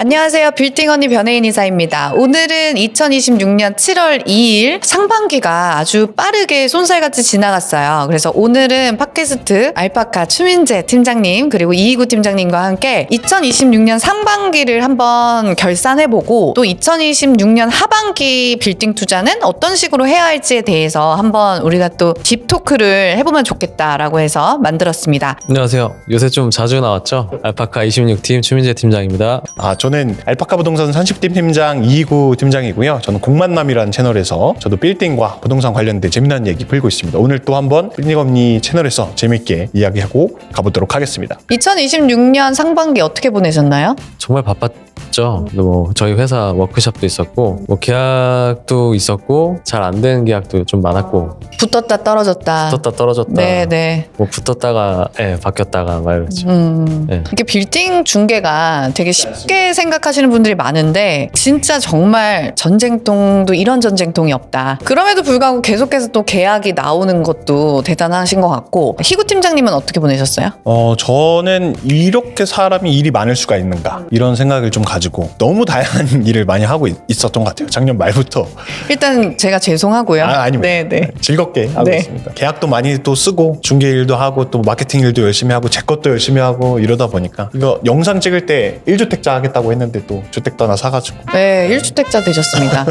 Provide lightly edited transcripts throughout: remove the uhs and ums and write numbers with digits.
안녕하세요. 빌딩 언니 변혜인 이사입니다. 오늘은 2026년 7월 2일 상반기가 아주 빠르게 쏜살같이 지나갔어요. 그래서 오늘은 팟캐스트 알파카 추민재 팀장님 그리고 이희구 팀장님과 함께 2026년 상반기를 한번 결산해보고 또 2026년 하반기 빌딩 투자는 어떤 식으로 해야 할지에 대해서 한번 우리가 또 딥토크를 해보면 좋겠다라고 해서 만들었습니다. 안녕하세요. 요새 좀 자주 나왔죠? 알파카 26팀 추민재 팀장입니다. 저는 알파카 부동산 30팀 팀장 이희구 팀장이고요. 저는 공만남이라는 채널에서 저도 빌딩과 부동산 관련된 재미난 얘기 풀고 있습니다. 오늘 또 한번 빌딩 언니 채널에서 재밌게 이야기하고 가보도록 하겠습니다. 2026년 상반기 어떻게 보내셨나요? 정말 바빴죠. 뭐 저희 회사 워크숍도 있었고 뭐 계약도 있었고 잘 안 되는 계약도 좀 많았고 붙었다 떨어졌다. 붙었다 떨어졌다. 네네. 뭐 붙었다가 바뀌었다가 막 이러죠. 네. 이게 빌딩 중개가 되게 쉽게 생각하시는 분들이 많은데 진짜 정말 전쟁통도 이런 전쟁통이 없다. 그럼에도 불구하고 계속해서 또 계약이 나오는 것도 대단하신 것 같고 희구 팀장님은 어떻게 보내셨어요? 저는 이렇게 사람이 일이 많을 수가 있는가 이런 생각을 좀 가지고 너무 다양한 일을 많이 하고 있었던 것 같아요. 작년 말부터. 일단 제가 죄송하고요. 아닙니다. 네네. 즐겁게 하고 네. 있습니다. 계약도 많이 또 쓰고 중개 일도 하고 또 마케팅 일도 열심히 하고 제 것도 열심히 하고 이러다 보니까 이거 영상 찍을 때 1주택자 하겠다고 했는데 또 주택도 하나 사가지고 네, 1주택자 되셨습니다.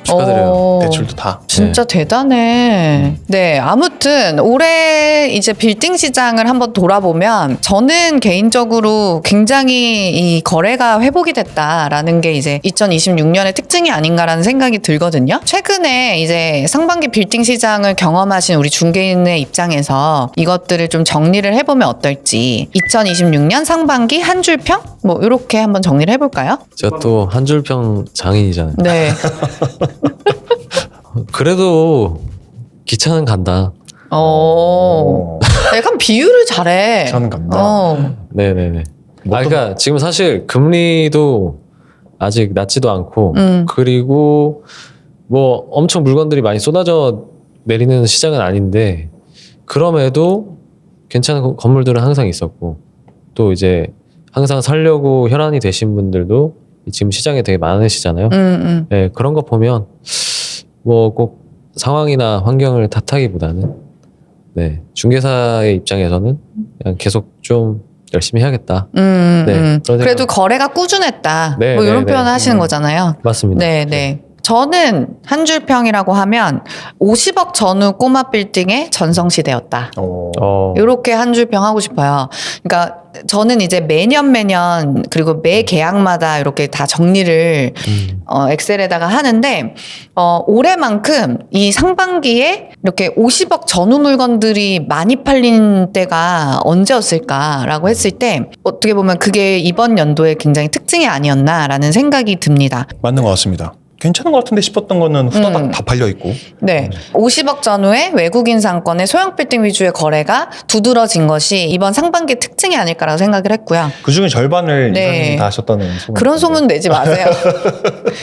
축하드려요. 대출도 다. 진짜 대단해. 네, 아무튼 올해 이제 빌딩 시장을 한번 돌아보면 저는 개인적으로 굉장히 이 거래가 회복이 됐다라는 게 이제 2026년의 특징이 아닌가라는 생각이 들거든요. 최근에 이제 상반기 빌딩 시장을 경험하신 우리 중개인의 입장에서 이것들을 좀 정리를 해보면 어떨지 2026년 상반기 한 줄 평? 뭐 이렇게 한번 정리를 해볼까요? 제가 또 한 줄평 장인이잖아요. 네. 그래도 기차는 간다. 약간 비유를 잘해. 저는 갑니다. 네네네. 그러니까 지금 사실 금리도 아직 낮지도 않고 그리고 뭐 엄청 물건들이 많이 쏟아져 내리는 시장은 아닌데 그럼에도 괜찮은 건물들은 항상 있었고 또 이제 항상 살려고 혈안이 되신 분들도 지금 시장에 되게 많으시잖아요. 네, 그런 거 보면 뭐 꼭 상황이나 환경을 탓하기보다는 네, 중개사의 입장에서는 그냥 계속 좀 열심히 해야겠다. 그래도 거래가 꾸준했다. 네, 뭐 이런 네, 표현을 네. 하시는 거잖아요. 맞습니다. 네. 저는 한 줄 평이라고 하면 50억 전후 꼬마 빌딩의 전성시대였다. 이렇게 한 줄 평 하고 싶어요. 그러니까 저는 이제 매년 그리고 매 계약마다 이렇게 다 정리를 엑셀에다가 하는데 올해만큼 이 상반기에 이렇게 50억 전후 물건들이 많이 팔린 때가 언제였을까라고 했을 때 어떻게 보면 그게 이번 연도의 굉장히 특징이 아니었나라는 생각이 듭니다. 맞는 것 같습니다. 괜찮은 것 같은데 싶었던 거는 후다닥 다 팔려 있고. 네. 50억 전후에 외국인 상권의 소형 빌딩 위주의 거래가 두드러진 것이 이번 상반기 특징이 아닐까라고 생각을 했고요. 그 중에 절반을 네. 이사님이 다 하셨다는 소문. 그런 소문 내지 마세요.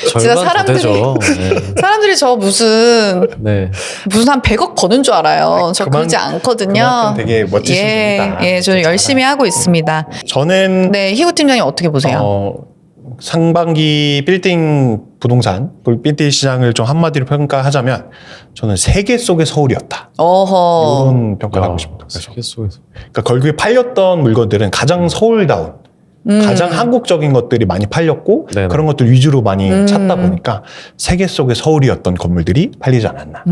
진짜 절반 더 되죠. 네. 사람들이 저 무슨 한 100억 버는 줄 알아요. 저 그러지 않거든요. 그만큼 되게 멋지신 분이다. 예, 저는 열심히 하고 있습니다. 저는 네, 희구 팀장님 어떻게 보세요? 상반기 빌딩 부동산, 빌딩 시장을 좀 한마디로 평가하자면 저는 세계 속의 서울이었다. 어허. 이런 평가를 하고 싶습니다. 그래서 세계 속에서. 그러니까 결국에 팔렸던 물건들은 가장 서울다운, 가장 한국적인 것들이 많이 팔렸고 네네. 그런 것들 위주로 많이 찾다 보니까 세계 속의 서울이었던 건물들이 팔리지 않았나.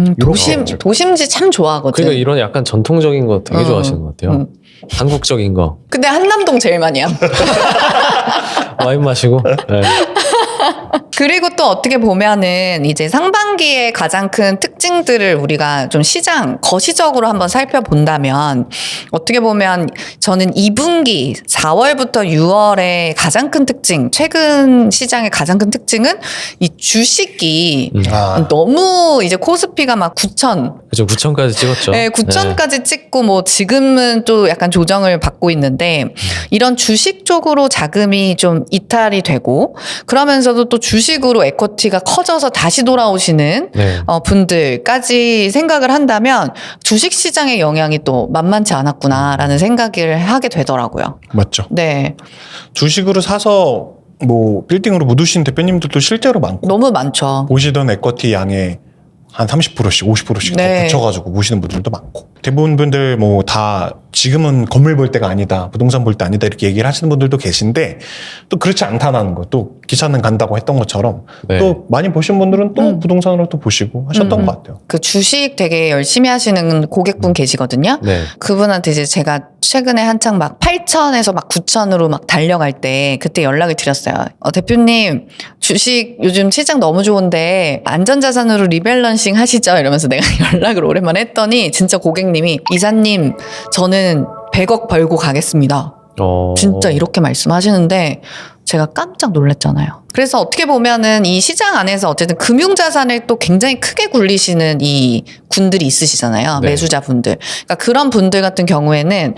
도심지 참 좋아하거든. 그러니까 이런 약간 전통적인 거 되게 좋아하시는 것 같아요. 한국적인 거. 근데 한남동 제일 많이 함. 와인 마시고. 네. 그리고 또 어떻게 보면은 이제 상반기의 가장 큰 특징들을 우리가 좀 거시적으로 한번 살펴본다면 어떻게 보면 저는 2분기 4월부터 6월의 가장 큰 특징, 최근 시장의 가장 큰 특징은 이 주식이 너무 이제 코스피가 막 9천. 그죠. 9천까지 찍었죠. 네, 9천까지 찍고 뭐 지금은 또 약간 조정을 받고 있는데 이런 주식 쪽으로 자금이 좀 이탈이 되고 그러면서도 또 주식으로 에쿼티가 커져서 다시 돌아오시는 분들까지 생각을 한다면 주식 시장의 영향이 또 만만치 않았구나라는 생각을 하게 되더라고요. 맞죠. 네. 주식으로 사서 뭐 빌딩으로 묻으신 대표님들도 실제로 많고 너무 많죠. 보시던 에쿼티 양의 한 30%씩 50%씩 네. 더 붙여가지고 보시는 분들도 많고 대부분 분들 뭐 다 지금은 건물 볼 때가 아니다 부동산 볼 때 아니다 이렇게 얘기를 하시는 분들도 계신데 또 그렇지 않다는 거 또 기사는 간다고 했던 것처럼 네. 또 많이 보신 분들은 또 부동산으로 또 보시고 하셨던 것 같아요. 그 주식 되게 열심히 하시는 고객분 계시거든요. 네. 그분한테 이제 제가 최근에 한창 막 8천에서 막 9천으로 막 달려갈 때 그때 연락을 드렸어요. 대표님 주식 요즘 시장 너무 좋은데 안전자산으로 리밸런싱 하시죠? 이러면서 내가 연락을 오랜만에 했더니 진짜 고객님이 이사님 저는 100억 벌고 가겠습니다. 진짜 이렇게 말씀하시는데 제가 깜짝 놀랐잖아요. 그래서 어떻게 보면은 이 시장 안에서 어쨌든 금융자산을 또 굉장히 크게 굴리시는 이 군들이 있으시잖아요. 네. 매수자분들. 그러니까 그런 분들 같은 경우에는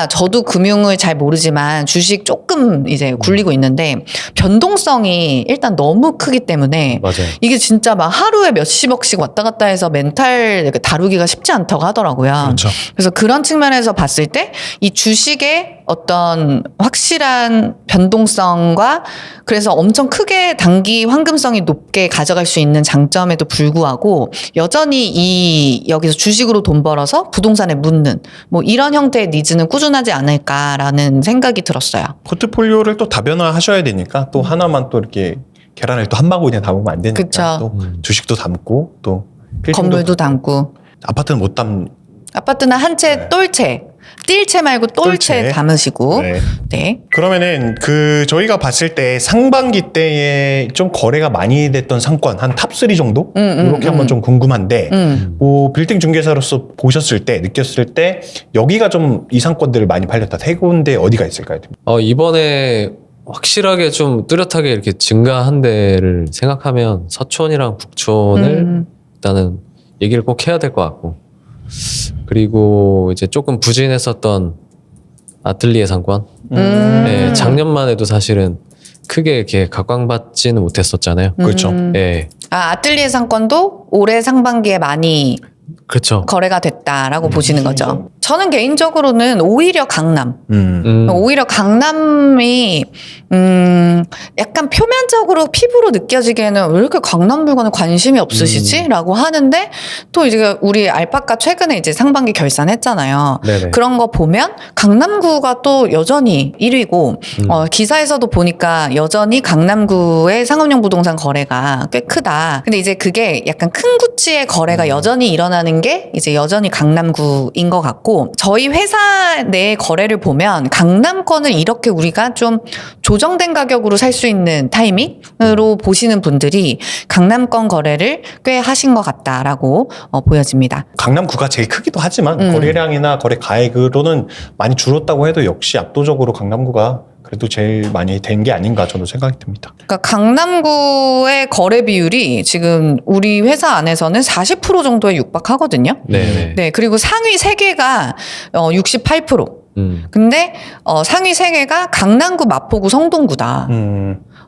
저도 금융을 잘 모르지만 주식 조금 이제 굴리고 있는데 변동성이 일단 너무 크기 때문에 맞아요. 이게 진짜 막 하루에 몇십억씩 왔다 갔다 해서 멘탈 다루기가 쉽지 않다고 하더라고요. 그렇죠. 그래서 그런 측면에서 봤을 때 이 주식의 어떤 확실한 변동성과 그래서 엄청 크게 단기 황금성이 높게 가져갈 수 있는 장점에도 불구하고 여전히 여기서 주식으로 돈 벌어서 부동산에 묻는 뭐 이런 형태의 니즈는 꾸준하지 않을까라는 생각이 들었어요. 포트폴리오를 또 다변화하셔야 되니까 또 하나만 또 이렇게 계란을 또 한 바구니에 담으면 안 되니까 그쵸. 또 주식도 담고 또 빌딩도 건물도 담고 아파트는 못 담. 아파트는 한 채 네. 똘채 띨채 말고 똘채 똘채. 담으시고 네. 네. 그러면은 저희가 봤을 때 상반기 때에 좀 거래가 많이 됐던 상권 한 탑3 정도 이렇게 한번 좀 궁금한데 뭐 빌딩 중개사로서 보셨을 때 느꼈을 때 여기가 좀 이 상권들을 많이 팔렸다 세 군데 어디가 있을까요? 이번에 확실하게 좀 뚜렷하게 이렇게 증가한 데를 생각하면 서촌이랑 북촌을 일단은 얘기를 꼭 해야 될 것 같고, 그리고 이제 조금 부진했었던 아틀리에 상권. 네, 작년만 해도 사실은 크게 이렇게 각광받지는 못했었잖아요. 그렇죠. 네, 아틀리에 상권도 올해 상반기에 많이 그렇죠. 거래가 됐다라고 보시는 거죠. 저는 개인적으로는 오히려 강남. 오히려 강남이 약간 표면적으로 피부로 느껴지기에는 왜 이렇게 강남 물건에 관심이 없으시지? 라고 하는데 또 이제 우리 알파카 최근에 이제 상반기 결산했잖아요. 네네. 그런 거 보면 강남구가 또 여전히 1위고 기사에서도 보니까 여전히 강남구의 상업용 부동산 거래가 꽤 크다. 근데 이제 그게 약간 큰 구치의 거래가 여전히 일어나는 게 이제 여전히 강남구인 것 같고, 저희 회사 내 거래를 보면 강남권을 이렇게 우리가 좀 조정된 가격으로 살 수 있는 타이밍으로 보시는 분들이 강남권 거래를 꽤 하신 것 같다라고 보여집니다. 강남구가 제일 크기도 하지만 거래량이나 거래 가액으로는 많이 줄었다고 해도 역시 압도적으로 강남구가 그래도 제일 많이 된 게 아닌가 저도 생각이 듭니다. 그러니까 강남구의 거래 비율이 지금 우리 회사 안에서는 40% 정도에 육박하거든요. 네네. 네, 그리고 상위 3개가 68%. 근데 상위 3개가 강남구, 마포구, 성동구다.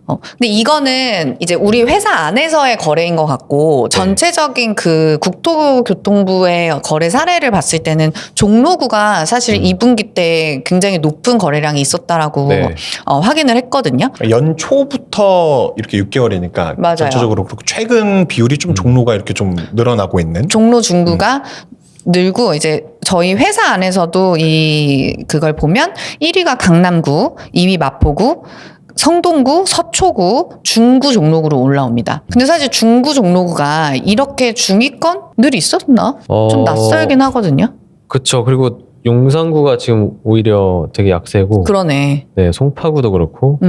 근데 이거는 이제 우리 회사 안에서의 거래인 것 같고, 전체적인 그 국토교통부의 거래 사례를 봤을 때는 종로구가 사실 2분기 때 굉장히 높은 거래량이 있었다라고 네. 확인을 했거든요. 연초부터 이렇게 6개월이니까 맞아요. 전체적으로 그렇고 최근 비율이 좀 종로가 이렇게 좀 늘어나고 있는. 종로 중구가 늘고, 이제 저희 회사 안에서도 그걸 보면 1위가 강남구, 2위 마포구, 성동구, 서초구, 중구, 종로구로 올라옵니다. 근데 사실 중구, 종로구가 이렇게 중위권 늘 있었나? 좀 낯설긴 하거든요. 그쵸. 그리고 용산구가 지금 오히려 되게 약세고, 그러네. 네, 송파구도 그렇고.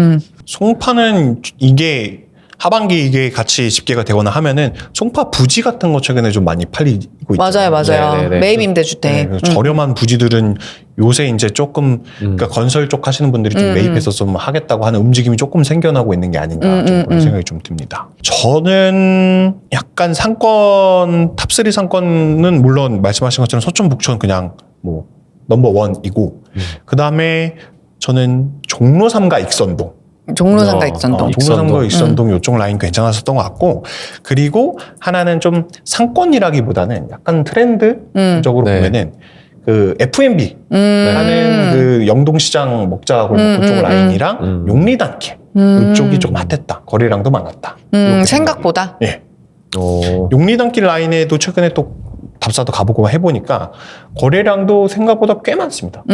송파는 이게 하반기 이게 같이 집계가 되거나 하면은 송파 부지 같은 거 최근에 좀 많이 팔리고 있잖아요. 맞아요. 네네네. 매입 임대주택. 네, 저렴한 부지들은 요새 이제 조금 그러니까 건설 쪽 하시는 분들이 좀 매입해서 좀 하겠다고 하는 움직임이 조금 생겨나고 있는 게 아닌가 좀 그런 생각이 좀 듭니다. 저는 약간 상권 탑3 상권은 물론 말씀하신 것처럼 서촌 북촌 그냥 뭐 넘버 원이고 그 다음에 저는 종로 3가 익선동. 종로 3가 익선동. 종로 3과 익선동 요쪽 라인 괜찮았었던 것 같고, 그리고 하나는 좀 상권이라기보다는 약간 트렌드적으로 네. 보면은 그 F&B 하는 그 영동시장 먹자골목 그쪽 라인이랑 용리단길 이쪽이 조금 핫했다. 거래량도 많았다. 생각보다. 예. 용리단길 라인에도 최근에 또 답사도 가보고 해보니까 거래량도 생각보다 꽤 많습니다.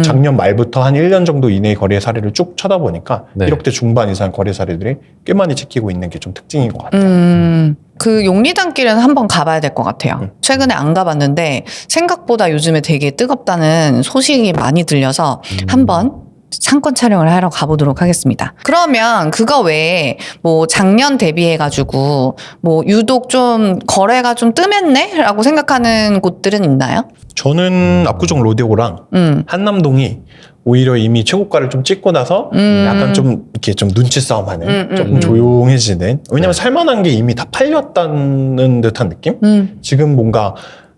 작년 말부터 한 1년 정도 이내의 거래 사례를 쭉 쳐다보니까 네. 1억대 중반 이상 거래 사례들이 꽤 많이 찍히고 있는 게 좀 특징인 것 같아요. 그 용리단길은 한번 가봐야 될 것 같아요. 최근에 안 가봤는데 생각보다 요즘에 되게 뜨겁다는 소식이 많이 들려서 한번 상권 촬영을 하러 가보도록 하겠습니다. 그러면 그거 외에 뭐 작년 대비해가지고 뭐 유독 좀 거래가 좀 뜸했네? 라고 생각하는 곳들은 있나요? 저는 압구정 로데오랑 한남동이 오히려 이미 최고가를 좀 찍고 나서 약간 좀 이렇게 좀 눈치 싸움하는 조금 조용해지는 왜냐면 살만한 게 이미 다 팔렸다는 듯한 느낌? 지금 뭔가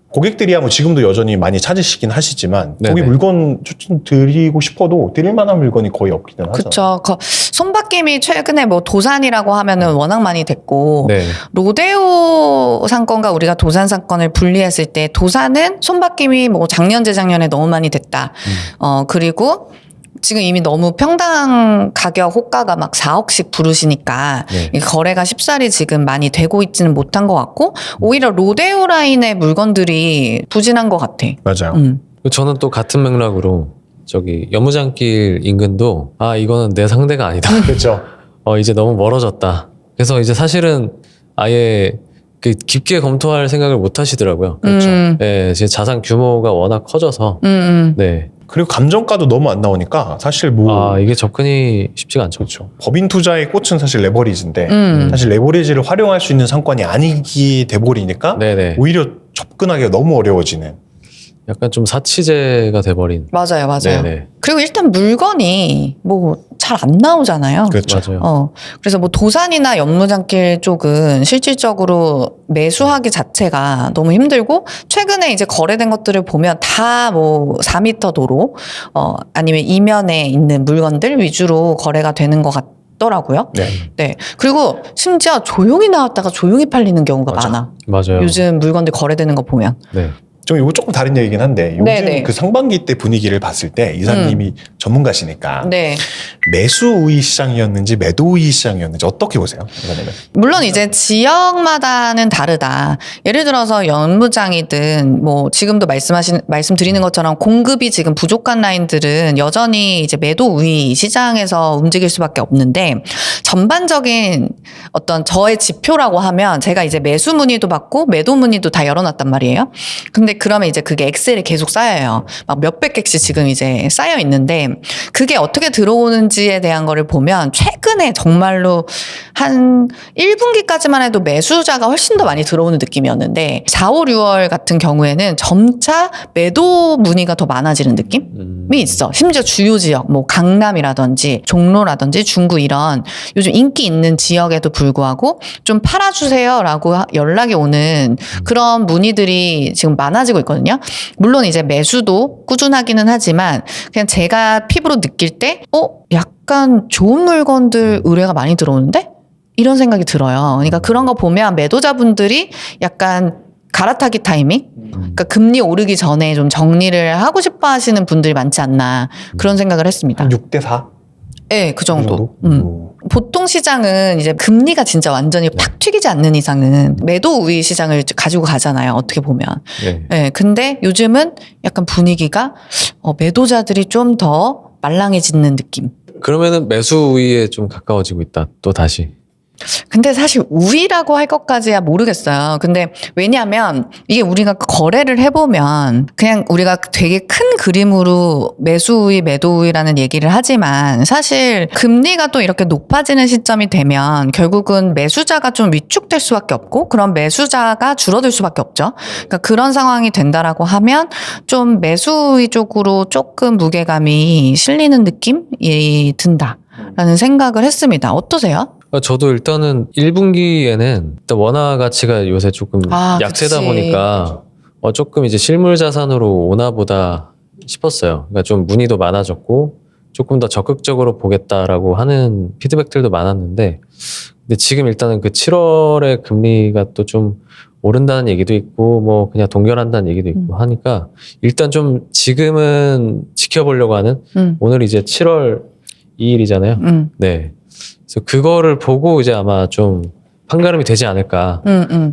고객들이야 뭐 지금도 여전히 많이 찾으시긴 하시지만 네네. 거기 물건 드리고 싶어도 드릴 만한 물건이 거의 없기는 하잖아요. 그쵸. 손바뀜이 최근에 뭐 도산이라고 하면은 워낙 많이 됐고, 네. 로데오 상권과 우리가 도산 상권을 분리했을 때 도산은 손바뀜이 뭐 작년 재작년에 너무 많이 됐다. 그리고 지금 이미 너무 평당 가격 호가가 막 4억씩 부르시니까 네. 이 거래가 쉽사리 지금 많이 되고 있지는 못한 것 같고 오히려 로데오 라인의 물건들이 부진한 것 같아. 맞아요. 저는 또 같은 맥락으로 저기 연무장길 인근도 이거는 내 상대가 아니다. 그렇죠. 이제 너무 멀어졌다. 그래서 이제 사실은 아예 그 깊게 검토할 생각을 못 하시더라고요. 그렇죠. 네, 제 자산 규모가 워낙 커져서 네. 그리고 감정가도 너무 안 나오니까 사실 뭐 이게 접근이 쉽지가 않죠. 그렇죠. 법인 투자의 꽃은 사실 레버리지인데 사실 레버리지를 활용할 수 있는 상권이 아니게 돼버리니까 네네. 오히려 접근하기가 너무 어려워지는. 약간 좀 사치제가 돼버린. 맞아요. 네네. 그리고 일단 물건이 뭐 잘 안 나오잖아요. 그렇죠. 맞아요. 그래서 뭐 도산이나 연무장길 쪽은 실질적으로 매수하기 자체가 너무 힘들고 최근에 이제 거래된 것들을 보면 다 뭐 4m 도로 아니면 이면에 있는 물건들 위주로 거래가 되는 것 같더라고요. 네. 그리고 심지어 조용히 나왔다가 조용히 팔리는 경우가 맞아. 많아. 맞아요. 요즘 물건들 거래되는 거 보면. 네. 좀 이거 조금 다른 얘기긴 한데 요즘 네네. 그 상반기 때 분위기를 봤을 때 이사님이 전문가시니까 네. 매수 우위 시장이었는지 매도 우위 시장이었는지 어떻게 보세요? 이번에는? 물론 이제 지역마다는 다르다. 예를 들어서 연무장이든 뭐 지금도 말씀드리는 것처럼 공급이 지금 부족한 라인들은 여전히 이제 매도 우위 시장에서 움직일 수밖에 없는데 전반적인 어떤 저의 지표라고 하면 제가 이제 매수 문의도 받고 매도 문의도 다 열어놨단 말이에요. 근데 그러면 이제 그게 엑셀에 계속 쌓여요. 막 몇백 개씩 지금 이제 쌓여 있는데 그게 어떻게 들어오는지에 대한 거를 보면 최근에 정말로 한 1분기까지만 해도 매수자가 훨씬 더 많이 들어오는 느낌이었는데 4, 5, 6월 같은 경우에는 점차 매도 문의가 더 많아지는 느낌이 있어. 심지어 주요 지역, 뭐 강남이라든지 종로라든지 중구 이런 요즘 인기 있는 지역에도 불구하고 좀 팔아주세요라고 연락이 오는 그런 문의들이 지금 많아지고 있거든요. 물론 이제 매수도 꾸준하기는 하지만 그냥 제가 피부로 느낄 때 약간 좋은 물건들 의뢰가 많이 들어오는데? 이런 생각이 들어요. 그러니까 그런 거 보면 매도자분들이 약간 갈아타기 타이밍? 그러니까 금리 오르기 전에 좀 정리를 하고 싶어 하시는 분들이 많지 않나 그런 생각을 했습니다. 한 6대 4? 네, 그 정도. 보통 시장은 이제 금리가 진짜 완전히 팍 튀기지 않는 이상은 매도 우위 시장을 가지고 가잖아요. 어떻게 보면. 네, 근데 요즘은 약간 분위기가 매도자들이 좀 더 말랑해지는 느낌. 그러면은 매수 우위에 좀 가까워지고 있다. 또 다시. 근데 사실 우위라고 할 것까지야 모르겠어요. 근데 왜냐하면 이게 우리가 거래를 해보면 그냥 우리가 되게 큰 그림으로 매수 우위, 매도 우위라는 얘기를 하지만 사실 금리가 또 이렇게 높아지는 시점이 되면 결국은 매수자가 좀 위축될 수밖에 없고 그런 매수자가 줄어들 수밖에 없죠. 그러니까 그런 상황이 된다라고 하면 좀 매수 우위 쪽으로 조금 무게감이 실리는 느낌이 든다라는 생각을 했습니다. 어떠세요? 저도 일단은 1분기에는 일단 원화 가치가 요새 조금 약세다 그치. 보니까 조금 이제 실물 자산으로 오나 보다 싶었어요. 그러니까 좀 문의도 많아졌고 조금 더 적극적으로 보겠다라고 하는 피드백들도 많았는데 근데 지금 일단은 그 7월에 금리가 또 좀 오른다는 얘기도 있고 뭐 그냥 동결한다는 얘기도 있고 하니까 일단 좀 지금은 지켜보려고 하는 오늘 이제 7월 2일이잖아요. 네. 그래서 그거를 보고 이제 아마 좀 판가름이 되지 않을까.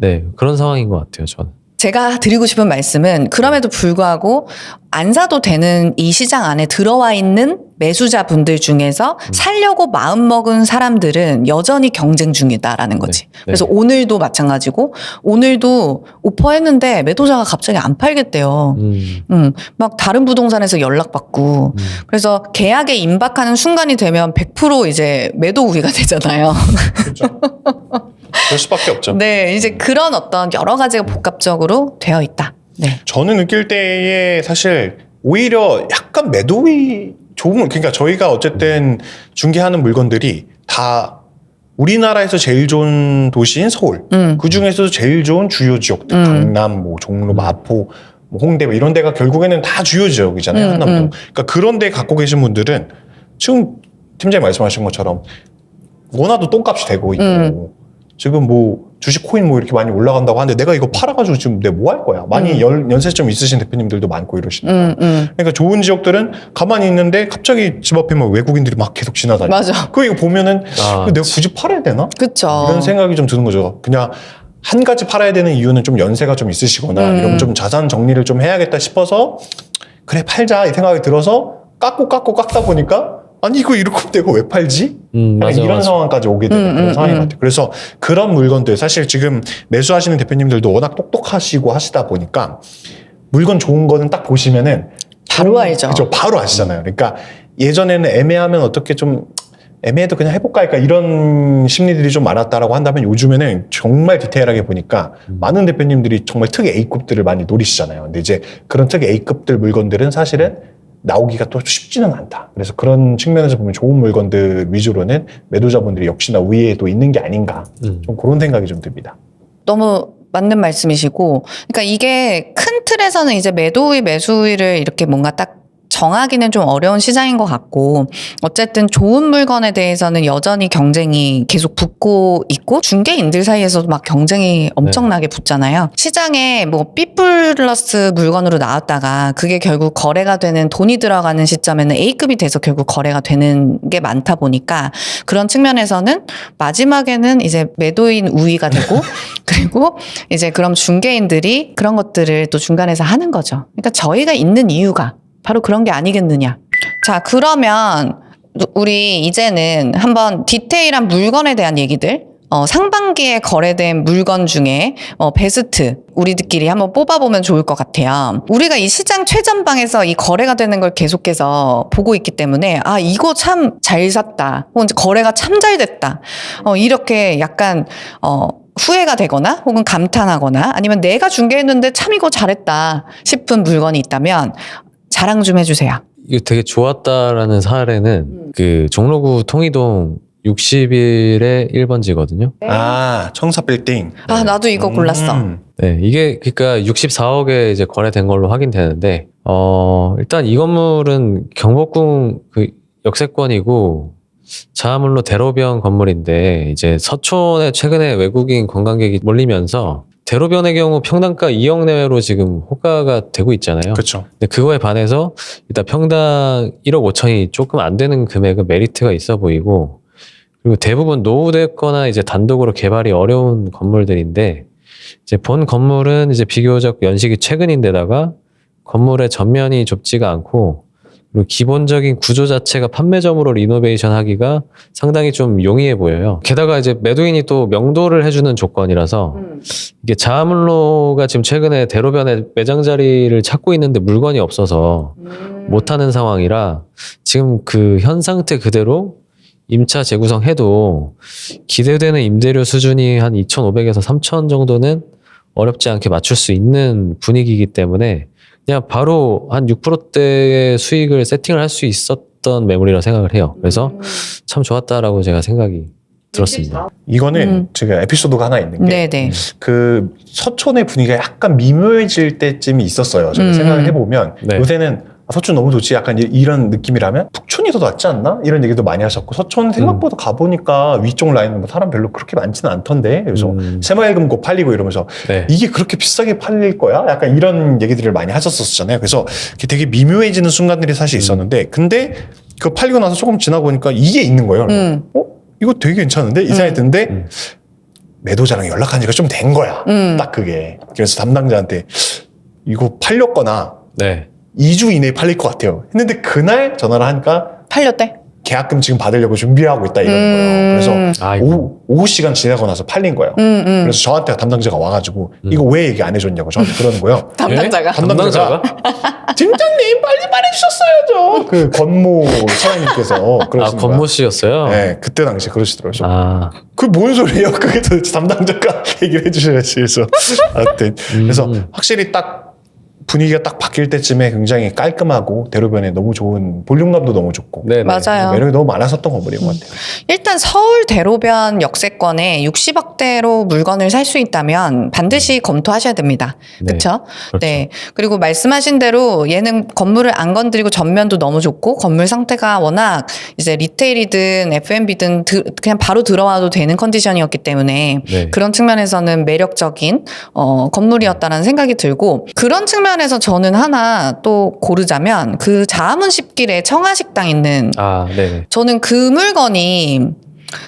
네. 그런 상황인 것 같아요, 저는. 제가 드리고 싶은 말씀은 그럼에도 불구하고 안 사도 되는 이 시장 안에 들어와 있는 매수자분들 중에서 살려고 마음먹은 사람들은 여전히 경쟁 중이다라는 거지. 네. 그래서 오늘도 마찬가지고 오늘도 오퍼했는데 매도자가 갑자기 안 팔겠대요. 막 다른 부동산에서 연락받고 그래서 계약에 임박하는 순간이 되면 100% 이제 매도 우위가 되잖아요. 그렇죠. 그럴 수밖에 없죠. 네, 이제 그런 어떤 여러 가지가 복합적으로 되어 있다. 네. 저는 느낄 때에 사실 오히려 약간 매도이 좋은, 그러니까 저희가 어쨌든 중개하는 물건들이 다 우리나라에서 제일 좋은 도시인 서울, 그 중에서도 제일 좋은 주요 지역들, 강남, 뭐 종로, 마포, 뭐 홍대 뭐 이런 데가 결국에는 다 주요 지역이잖아요. 한남동. 그러니까 그런 데 갖고 계신 분들은 지금 팀장님 말씀하신 것처럼 원화도 똥값이 되고 있고 지금 뭐 주식 코인 뭐 이렇게 많이 올라간다고 하는데 내가 이거 팔아가지고 지금 내가 뭐 할 거야? 많이 연세점 있으신 대표님들도 많고 이러시니까. 그러니까 좋은 지역들은 가만히 있는데 갑자기 집 앞에 뭐 외국인들이 막 계속 지나다니고. 맞아. 그 이거 보면은 내가 굳이 팔아야 되나? 그쵸. 이런 생각이 좀 드는 거죠. 그냥 한 가지 팔아야 되는 이유는 좀 연세가 좀 있으시거나 이런 좀 자산 정리를 좀 해야겠다 싶어서 그래 팔자 이 생각이 들어서 깎다 보니까 아니 이거 이렇게 내가 왜 팔지? 맞아, 이런 맞아. 상황까지 오게 되는 그런 상황인 것 같아요. 그래서 그런 물건들 사실 지금 매수하시는 대표님들도 워낙 똑똑하시고 하시다 보니까 물건 좋은 거는 딱 보시면은 바로 알죠. 그죠, 바로 아시잖아요. 그러니까 예전에는 애매하면 어떻게 좀 애매해도 그냥 해볼까 할까 이런 심리들이 좀 많았다라고 한다면 요즘에는 정말 디테일하게 보니까 많은 대표님들이 정말 특 A급들을 많이 노리시잖아요. 근데 이제 그런 특 A급들 물건들은 사실은 나오기가 또 쉽지는 않다. 그래서 그런 측면에서 보면 좋은 물건들 위주로는 매도자분들이 역시나 우위에도 있는 게 아닌가. 좀 그런 생각이 좀 듭니다. 너무 맞는 말씀이시고, 그러니까 이게 큰 틀에서는 이제 매도의 매수위를 이렇게 뭔가 딱 정하기는 좀 어려운 시장인 것 같고 어쨌든 좋은 물건에 대해서는 여전히 경쟁이 계속 붙고 있고 중개인들 사이에서도 막 경쟁이 엄청나게 붙잖아요. 시장에 뭐 B 플러스 물건으로 나왔다가 그게 결국 거래가 되는 돈이 들어가는 시점에는 A급이 돼서 결국 거래가 되는 게 많다 보니까 그런 측면에서는 마지막에는 이제 매도인 우위가 되고 그리고 이제 그럼 중개인들이 그런 것들을 또 중간에서 하는 거죠. 그러니까 저희가 있는 이유가 바로 그런 게 아니겠느냐. 자, 그러면 우리 이제는 한번 디테일한 물건에 대한 얘기들, 상반기에 거래된 물건 중에 베스트 우리들끼리 한번 뽑아보면 좋을 것 같아요. 우리가 이 시장 최전방에서 이 거래가 되는 걸 계속해서 보고 있기 때문에 아 이거 참 잘 샀다. 혹은 거래가 참 잘 됐다. 이렇게 약간 후회가 되거나 혹은 감탄하거나 아니면 내가 중개했는데 참 이거 잘했다 싶은 물건이 있다면 자랑 좀 해주세요. 이게 되게 좋았다라는 사례는 그 종로구 통이동 60일의 1번지거든요. 아, 청사 빌딩. 아, 나도 이거 골랐어. 네, 이게 그러니까 64억에 이제 거래된 걸로 확인되는데, 일단 이 건물은 경복궁 그 역세권이고 자하물로 대로변 건물인데 이제 서촌에 최근에 외국인 관광객이 몰리면서 대로변의 경우 평당가 2억 내외로 지금 호가가 되고 있잖아요. 그렇죠. 근데 그거에 반해서 일단 평당 1억 5천이 조금 안 되는 금액은 메리트가 있어 보이고 그리고 대부분 노후됐거나 이제 단독으로 개발이 어려운 건물들인데 이제 본 건물은 이제 비교적 연식이 최근인데다가 건물의 전면이 좁지가 않고 그리고 기본적인 구조 자체가 판매점으로 리노베이션 하기가 상당히 좀 용이해 보여요. 게다가 이제 매도인이 또 명도를 해주는 조건이라서 이게 자하물로가 지금 최근에 대로변에 매장 자리를 찾고 있는데 물건이 없어서 못하는 상황이라 지금 그 현 상태 그대로 임차 재구성해도 기대되는 임대료 수준이 한 2,500에서 3,000 정도는 어렵지 않게 맞출 수 있는 분위기이기 때문에 그냥 바로 한 6%대의 수익을 세팅을 할 수 있었던 매물이라고 생각을 해요. 그래서 참 좋았다라고 제가 생각이 들었습니다. 이거는 제가 에피소드가 하나 있는 게 네네. 그 서촌의 분위기가 약간 미묘해질 때쯤이 있었어요. 제가 생각을 해보면 네. 요새는 서촌 너무 좋지 약간 이런 느낌이라면 북촌이 더 낫지 않나? 이런 얘기도 많이 하셨고 서촌 생각보다 가보니까 위쪽 라인은 뭐 사람 별로 그렇게 많지는 않던데 그래서 새마을금고 팔리고 이러면서 네. 이게 그렇게 비싸게 팔릴 거야? 약간 이런 얘기들을 많이 하셨었잖아요. 그래서 되게 미묘해지는 순간들이 사실 있었는데 근데 그거 팔리고 나서 조금 지나고 보니까 이게 있는 거예요. 그래서 이거 되게 괜찮은데? 이 생각이 드는데 매도자랑 연락한 지가 좀 된 거야. 딱 그게. 그래서 담당자한테 이거 팔렸거나 네. 2주 이내에 팔릴 것 같아요. 했는데 그날 전화를 하니까 팔렸대? 계약금 지금 받으려고 준비하고 있다 이러는 거예요. 그래서 오후 시간 지나고 나서 팔린 거예요. 그래서 저한테 담당자가 와가지고 이거 왜 얘기 안 해줬냐고 저한테 그러는 거예요. 담당자가? 담당자가? 팀장님 빨리 말해주셨어야죠. 그 권모 사장님께서 그러신 거야. 권모 씨였어요? 네, 그때 당시에 그러시더라고요. 아. 그게 뭔 소리예요? 그게 도대체 담당자가 얘기를 해주셔야지. 그래서 하여튼 그래서 확실히 딱 분위기가 딱 바뀔 때쯤에 굉장히 깔끔하고 대로변에 너무 좋은 볼륨감도 너무 좋고 네네. 맞아요. 매력이 너무 많았었던 건물인 것 같아요. 일단 서울 대로변 역세권에 60억대로 물건을 살 수 있다면 반드시 검토하셔야 됩니다. 네. 그렇죠? 그렇죠. 네. 그리고 말씀하신 대로 얘는 건물을 안 건드리고 전면도 너무 좋고 건물 상태가 워낙 이제 리테일이든 F&B든 그냥 바로 들어와도 되는 컨디션이었기 때문에 네. 그런 측면에서는 매력적인 건물이었다라는 생각이 들고 그런 측면에서 저는 하나 또 고르자면 그 자아문 10길에 청아식당 있는 아, 네. 저는 그 물건이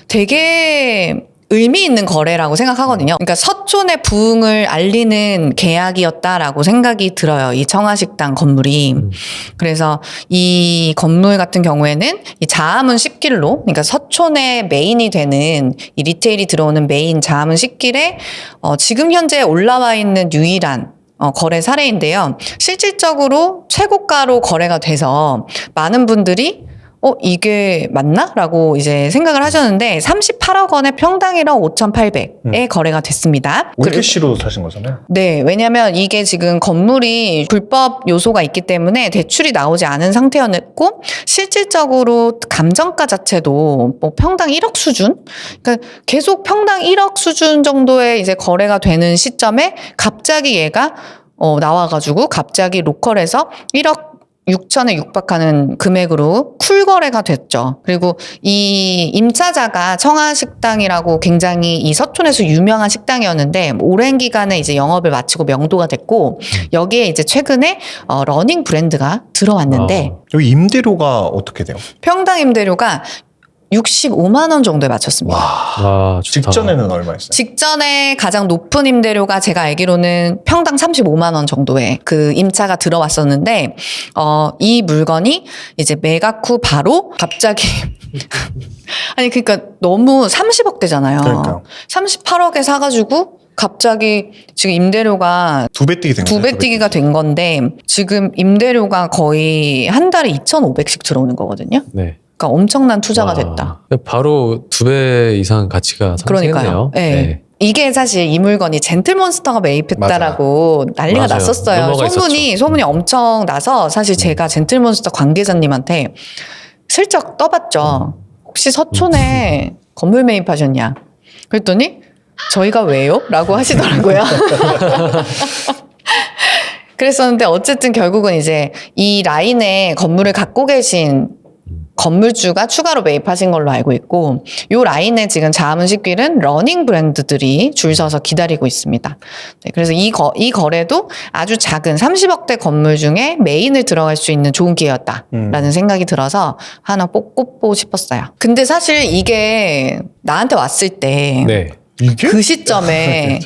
되게 의미 있는 거래라고 생각하거든요. 그러니까 서촌의 부흥을 알리는 계약이었다라고 생각이 들어요. 이 청아식당 건물이. 그래서 이 건물 같은 경우에는 이 자아문 10길로, 그러니까 서촌의 메인이 되는 이 리테일이 들어오는 메인 자아문 10길에 지금 현재 올라와 있는 유일한 거래 사례인데요. 실질적으로 최고가로 거래가 돼서 많은 분들이 이게 맞나? 라고 이제 생각을 하셨는데 38억 원에 평당이랑 5,800에 거래가 됐습니다. 올캐시로 사신 거잖아요. 네, 왜냐면 이게 지금 건물이 불법 요소가 있기 때문에 대출이 나오지 않은 상태였고 실질적으로 감정가 자체도 뭐 평당 1억 수준? 그러니까 계속 평당 1억 수준 정도의 이제 거래가 되는 시점에 갑자기 얘가 나와가지고 갑자기 로컬에서 1억 6천에 육박하는 금액으로 쿨거래가 됐죠. 그리고 이 임차자가 청아식당이라고 굉장히 이 서촌에서 유명한 식당이었는데 오랜 기간에 이제 영업을 마치고 명도가 됐고 여기에 이제 최근에 러닝 브랜드가 들어왔는데 여기 임대료가 어떻게 돼요? 평당 임대료가 65만 원 정도에 맞췄습니다. 와, 좋다. 직전에는 얼마였어요? 직전에 가장 높은 임대료가 제가 알기로는 평당 35만 원 정도의 그 임차가 들어왔었는데 이 물건이 이제 매각 후 바로 갑자기 아니 그러니까 너무 30억대잖아요. 그러니까요. 38억에 사가지고 갑자기 지금 임대료가 두 배 뛰기 된 거예요. 두 배 뛰기가 된 건데 지금 임대료가 거의 한 달에 2,500씩 들어오는 거거든요. 네. 그러니까 엄청난 투자가 와. 됐다. 바로 2배 이상 가치가 상승했네요. 그러니까요. 네. 이게 사실 이 물건이 젠틀몬스터가 매입했다라고 난리가 맞아요. 났었어요. 루머가 소문이 엄청 나서 사실 제가 젠틀몬스터 관계자님한테 슬쩍 떠봤죠. 혹시 서촌에 건물 매입하셨냐? 그랬더니 저희가 왜요? 라고 하시더라고요. 그랬었는데 어쨌든 결국은 이제 이 라인에 건물을 갖고 계신 건물주가 추가로 매입하신 걸로 알고 있고 이 라인에 지금 자아문 10길은 러닝 브랜드들이 줄 서서 기다리고 있습니다. 네, 그래서 이 거래도 아주 작은 30억대 건물 중에 메인을 들어갈 수 있는 좋은 기회였다라는 생각이 들어서 하나 꼽고 싶었어요. 근데 사실 이게 나한테 왔을 때 네. 이게? 그 시점에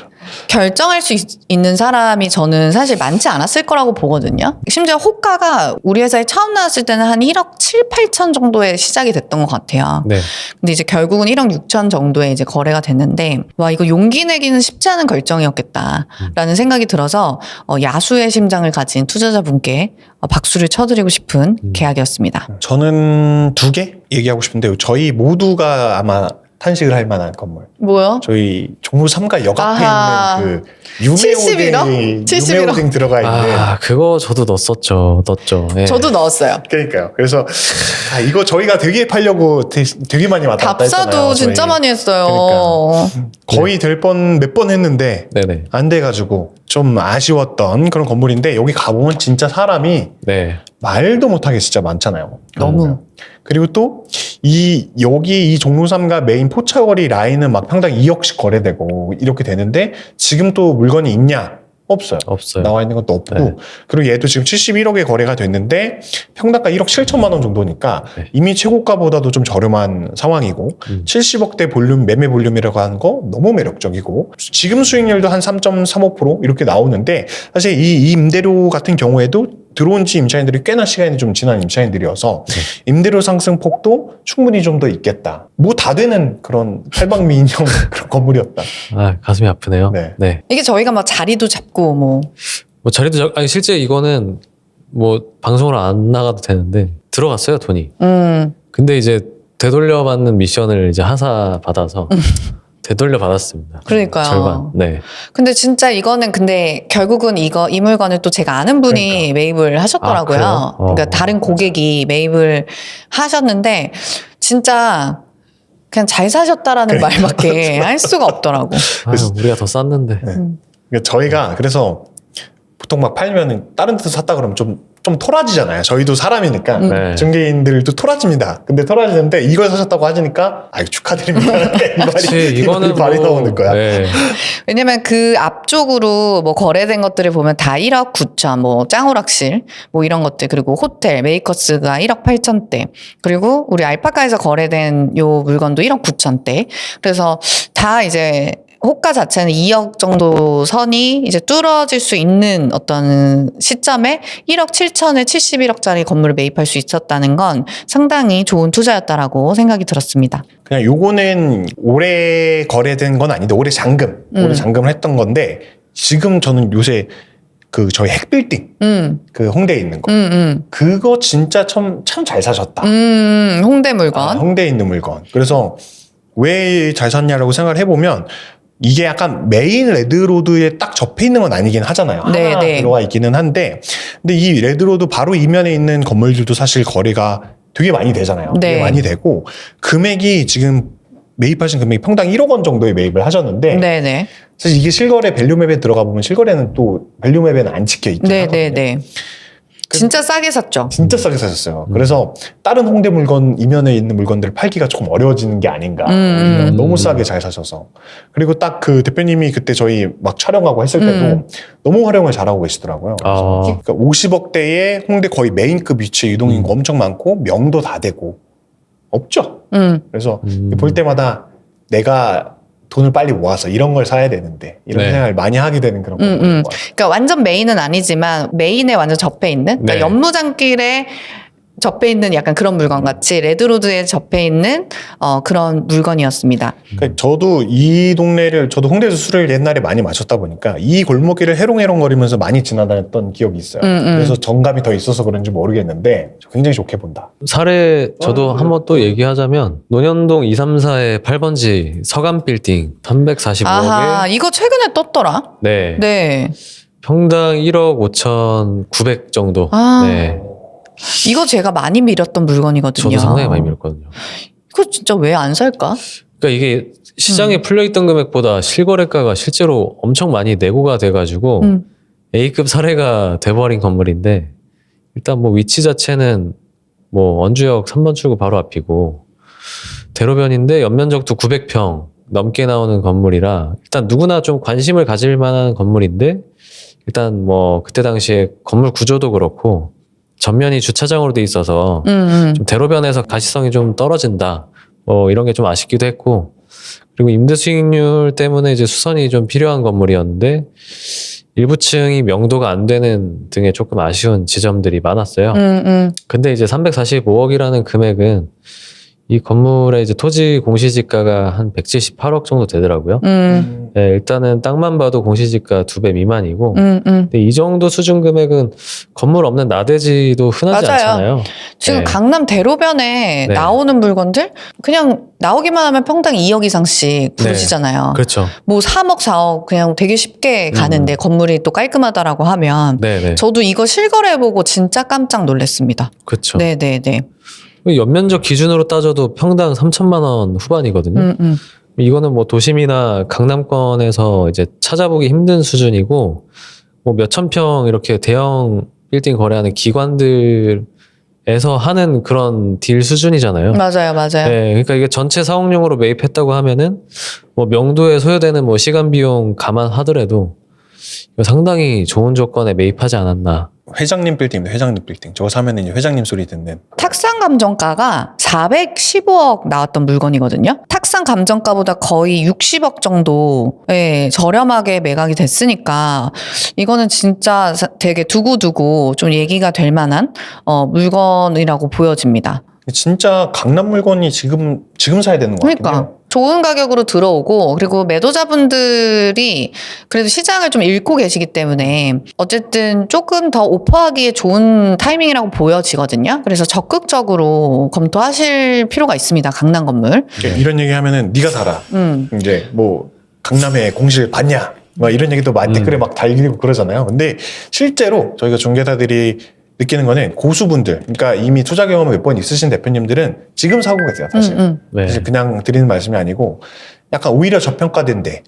결정할 수 있는 사람이 저는 사실 많지 않았을 거라고 보거든요. 심지어 호가가 우리 회사에 처음 나왔을 때는 한 1억 7, 8천 정도에 시작이 됐던 것 같아요. 네. 근데 이제 결국은 1억 6천 정도에 이제 거래가 됐는데 와 이거 용기 내기는 쉽지 않은 결정이었겠다라는 생각이 들어서 야수의 심장을 가진 투자자분께 박수를 쳐드리고 싶은 계약이었습니다. 저는 두 개 얘기하고 싶은데요. 저희 모두가 아마 탄식을 할 만한 건물. 뭐요? 저희 종로 3가 역 앞에 아하. 있는 그 유메오댕 71억? 유메오댕 들어가 있는 그거 저도 넣었죠. 예. 저도 넣었어요. 그러니까요. 그래서 이거 저희가 되게 팔려고 되게 많이 왔다 갔다 했잖아요. 답사도 진짜 저희. 많이 했어요. 그러니까. 거의 될 뻔 몇 번 했는데 네네. 안 돼가지고 좀 아쉬웠던 그런 건물인데 여기 가보면 진짜 사람이 네. 말도 못하게 진짜 많잖아요. 너무. 그리고 또 여기 이 종로3가 메인 포차거리 라인은 막 평당 2억씩 거래되고 이렇게 되는데 지금 또 물건이 있냐? 없어요. 나와 있는 것도 없고. 네. 그리고 얘도 지금 71억에 거래가 됐는데 평당가 1억 7천만 원 정도니까 네. 이미 최고가보다도 좀 저렴한 상황이고 70억대 볼륨, 매매 볼륨이라고 하는 거 너무 매력적이고 지금 수익률도 한 3.35% 이렇게 나오는데 사실 이 임대료 같은 경우에도 들어온 지 임차인들이 꽤나 시간이 좀 지난 임차인들이어서 임대료 상승폭도 충분히 좀 더 있겠다. 뭐 다 되는 그런 팔방미인형 그런 건물이었다. 아, 가슴이 아프네요. 네. 네. 이게 저희가 막 자리도 잡고 뭐 아니 실제 이거는 뭐 방송으로 안 나가도 되는데 들어갔어요, 돈이. 근데 이제 되돌려 받는 미션을 이제 하사 받아서 되돌려 받았습니다. 그러니까요. 절반. 네. 근데 진짜 이거는 근데 결국은 이 물건을 또 제가 아는 분이 매입을 하셨더라고요. 그래요? 그러니까 다른 고객이 매입을 하셨는데 진짜 그냥 잘 사셨다라는 말밖에 할 수가 없더라고. 아유, 우리가 더 쌌는데. 네. 그러니까 저희가 그래서 보통 막 팔면은 다른 데서 샀다 그러면 좀 토라지잖아요. 저희도 사람이니까 네. 중개인들도 토라집니다. 근데 토라지는데 이걸 사셨다고 하시니까 아유 축하드립니다. 이거는 말이 나오는 거야. 네. 왜냐면 그 앞쪽으로 뭐 거래된 것들을 보면 다 1억 9천, 뭐 짱오락실, 뭐 이런 것들, 그리고 호텔, 메이커스가 1억 8천대, 그리고 우리 알파카에서 거래된 요 물건도 1억 9천대. 그래서 다 이제 호가 자체는 2억 정도 선이 이제 뚫어질 수 있는 어떤 시점에 1억 7천에 71억짜리 건물을 매입할 수 있었다는 건 상당히 좋은 투자였다라고 생각이 들었습니다. 그냥 요거는 올해 거래된 건 아닌데 올해 잔금을 했던 건데 지금 저는 요새 그 저희 핵빌딩 그 홍대에 있는 거 그거 진짜 참 잘 사셨다. 홍대 물건. 홍대에 있는 물건. 그래서 왜 잘 샀냐라고 생각을 해보면 이게 약간 메인 레드로드에 딱 접해 있는 건 아니긴 하잖아요. 하나 들어가 있기는 한데 근데 이 레드로드 바로 이면에 있는 건물들도 사실 거래가 되게 많이 되잖아요. 네. 되게 많이 되고 금액이 지금 매입하신 금액이 평당 1억 원 정도에 매입을 하셨는데 네네. 사실 이게 실거래 밸류맵에 들어가 보면 실거래는 또 밸류맵에는 안 찍혀 있긴 하거든요. 네네네. 진짜 싸게 샀죠. 진짜 싸게 사셨어요. 그래서 다른 홍대 물건 이면에 있는 물건들을 팔기가 조금 어려워지는 게 아닌가. 너무 싸게 잘 사셔서. 그리고 딱 그 대표님이 그때 저희 막 촬영하고 했을 때도 너무 활용을 잘하고 계시더라고요. 그러니까 50억대에 홍대 거의 메인급 위치에 유동인구 엄청 많고 명도 다 되고 없죠. 그래서 볼 때마다 내가 돈을 빨리 모아서 이런 걸 사야 되는데 이런 생각을 많이 하게 되는 그런 건물인 것 같아요. 그러니까 완전 메인은 아니지만 메인에 완전 접해 있는 그러니까 연무장길에 접해 있는 약간 그런 물건 같이 레드로드에 접해 있는 그런 물건이었습니다. 그러니까 저도 이 동네를 저도 홍대에서 술을 옛날에 많이 마셨다 보니까 이 골목길을 해롱해롱거리면서 많이 지나다녔던 기억이 있어요. 그래서 정감이 더 있어서 그런지 모르겠는데 굉장히 좋게 본다. 사례 저도 한번 또 얘기하자면 논현동 234의 8번지 서간빌딩 345억에 아하, 이거 최근에 떴더라. 네. 네. 평당 1억 5,900 정도. 아. 네. 이거 제가 많이 밀었던 물건이거든요. 저도 상당히 많이 밀었거든요. 이거 진짜 왜 안 살까? 그러니까 이게 시장에 풀려있던 금액보다 실거래가가 실제로 엄청 많이 내고가 돼가지고 A급 사례가 돼버린 건물인데 일단 뭐 위치 자체는 뭐 원주역 3번 출구 바로 앞이고 대로변인데 연면적도 900평 넘게 나오는 건물이라 일단 누구나 좀 관심을 가질 만한 건물인데 일단 뭐 그때 당시에 건물 구조도 그렇고 전면이 주차장으로 돼 있어서 좀 대로변에서 가시성이 좀 떨어진다. 뭐 이런 게 좀 아쉽기도 했고 그리고 임대 수익률 때문에 이제 수선이 좀 필요한 건물이었는데 일부 층이 명도가 안 되는 등의 조금 아쉬운 지점들이 많았어요. 근데 이제 345억이라는 금액은 이 건물의 이제 토지 공시지가가 한 178억 정도 되더라고요. 네, 일단은 땅만 봐도 공시지가 2배 미만이고, 근데 이 정도 수준 금액은 건물 없는 나대지도 흔하지 맞아요. 않잖아요. 지금 네. 강남 대로변에 네. 나오는 물건들 그냥 나오기만 하면 평당 2억 이상씩 부르시잖아요. 그렇죠. 뭐 3억, 4억 그냥 되게 쉽게 가는데 건물이 또 깔끔하다라고 하면 네네. 저도 이거 실거래해보고 진짜 깜짝 놀랐습니다. 그렇죠. 네네네. 연면적 기준으로 따져도 평당 3천만 원 후반이거든요. 이거는 뭐 도심이나 강남권에서 이제 찾아보기 힘든 수준이고 뭐 몇천 평 이렇게 대형 빌딩 거래하는 기관들에서 하는 그런 딜 수준이잖아요. 맞아요. 네, 그러니까 이게 전체 사옥용으로 매입했다고 하면은 뭐 명도에 소요되는 뭐 시간 비용 감안하더라도 이거 상당히 좋은 조건에 매입하지 않았나. 회장님 빌딩입니다. 회장님 빌딩. 저거 사면 이제 회장님 소리 듣는. 탁상 감정가가 415억 나왔던 물건이거든요. 탁상 감정가보다 거의 60억 정도에 저렴하게 매각이 됐으니까 이거는 진짜 되게 두고두고 좀 얘기가 될 만한 물건이라고 보여집니다. 진짜 강남 물건이 지금 사야 되는 거 같아요. 그러니까 좋은 가격으로 들어오고 그리고 매도자분들이 그래도 시장을 좀 읽고 계시기 때문에 어쨌든 조금 더 오퍼하기에 좋은 타이밍이라고 보여지거든요. 그래서 적극적으로 검토하실 필요가 있습니다. 강남 건물. 이런 얘기 하면은 네가 살아. 이제 뭐 강남에 공실 받냐? 막 이런 얘기도 많이 댓글에 막 달리고 그러잖아요. 근데 실제로 저희가 중개사들이 느끼는 거는 고수분들, 그러니까 이미 투자 경험이 몇 번 있으신 대표님들은 지금 사고 계세요, 사실. 네. 사실 그냥 드리는 말씀이 아니고 약간 오히려 저평가된데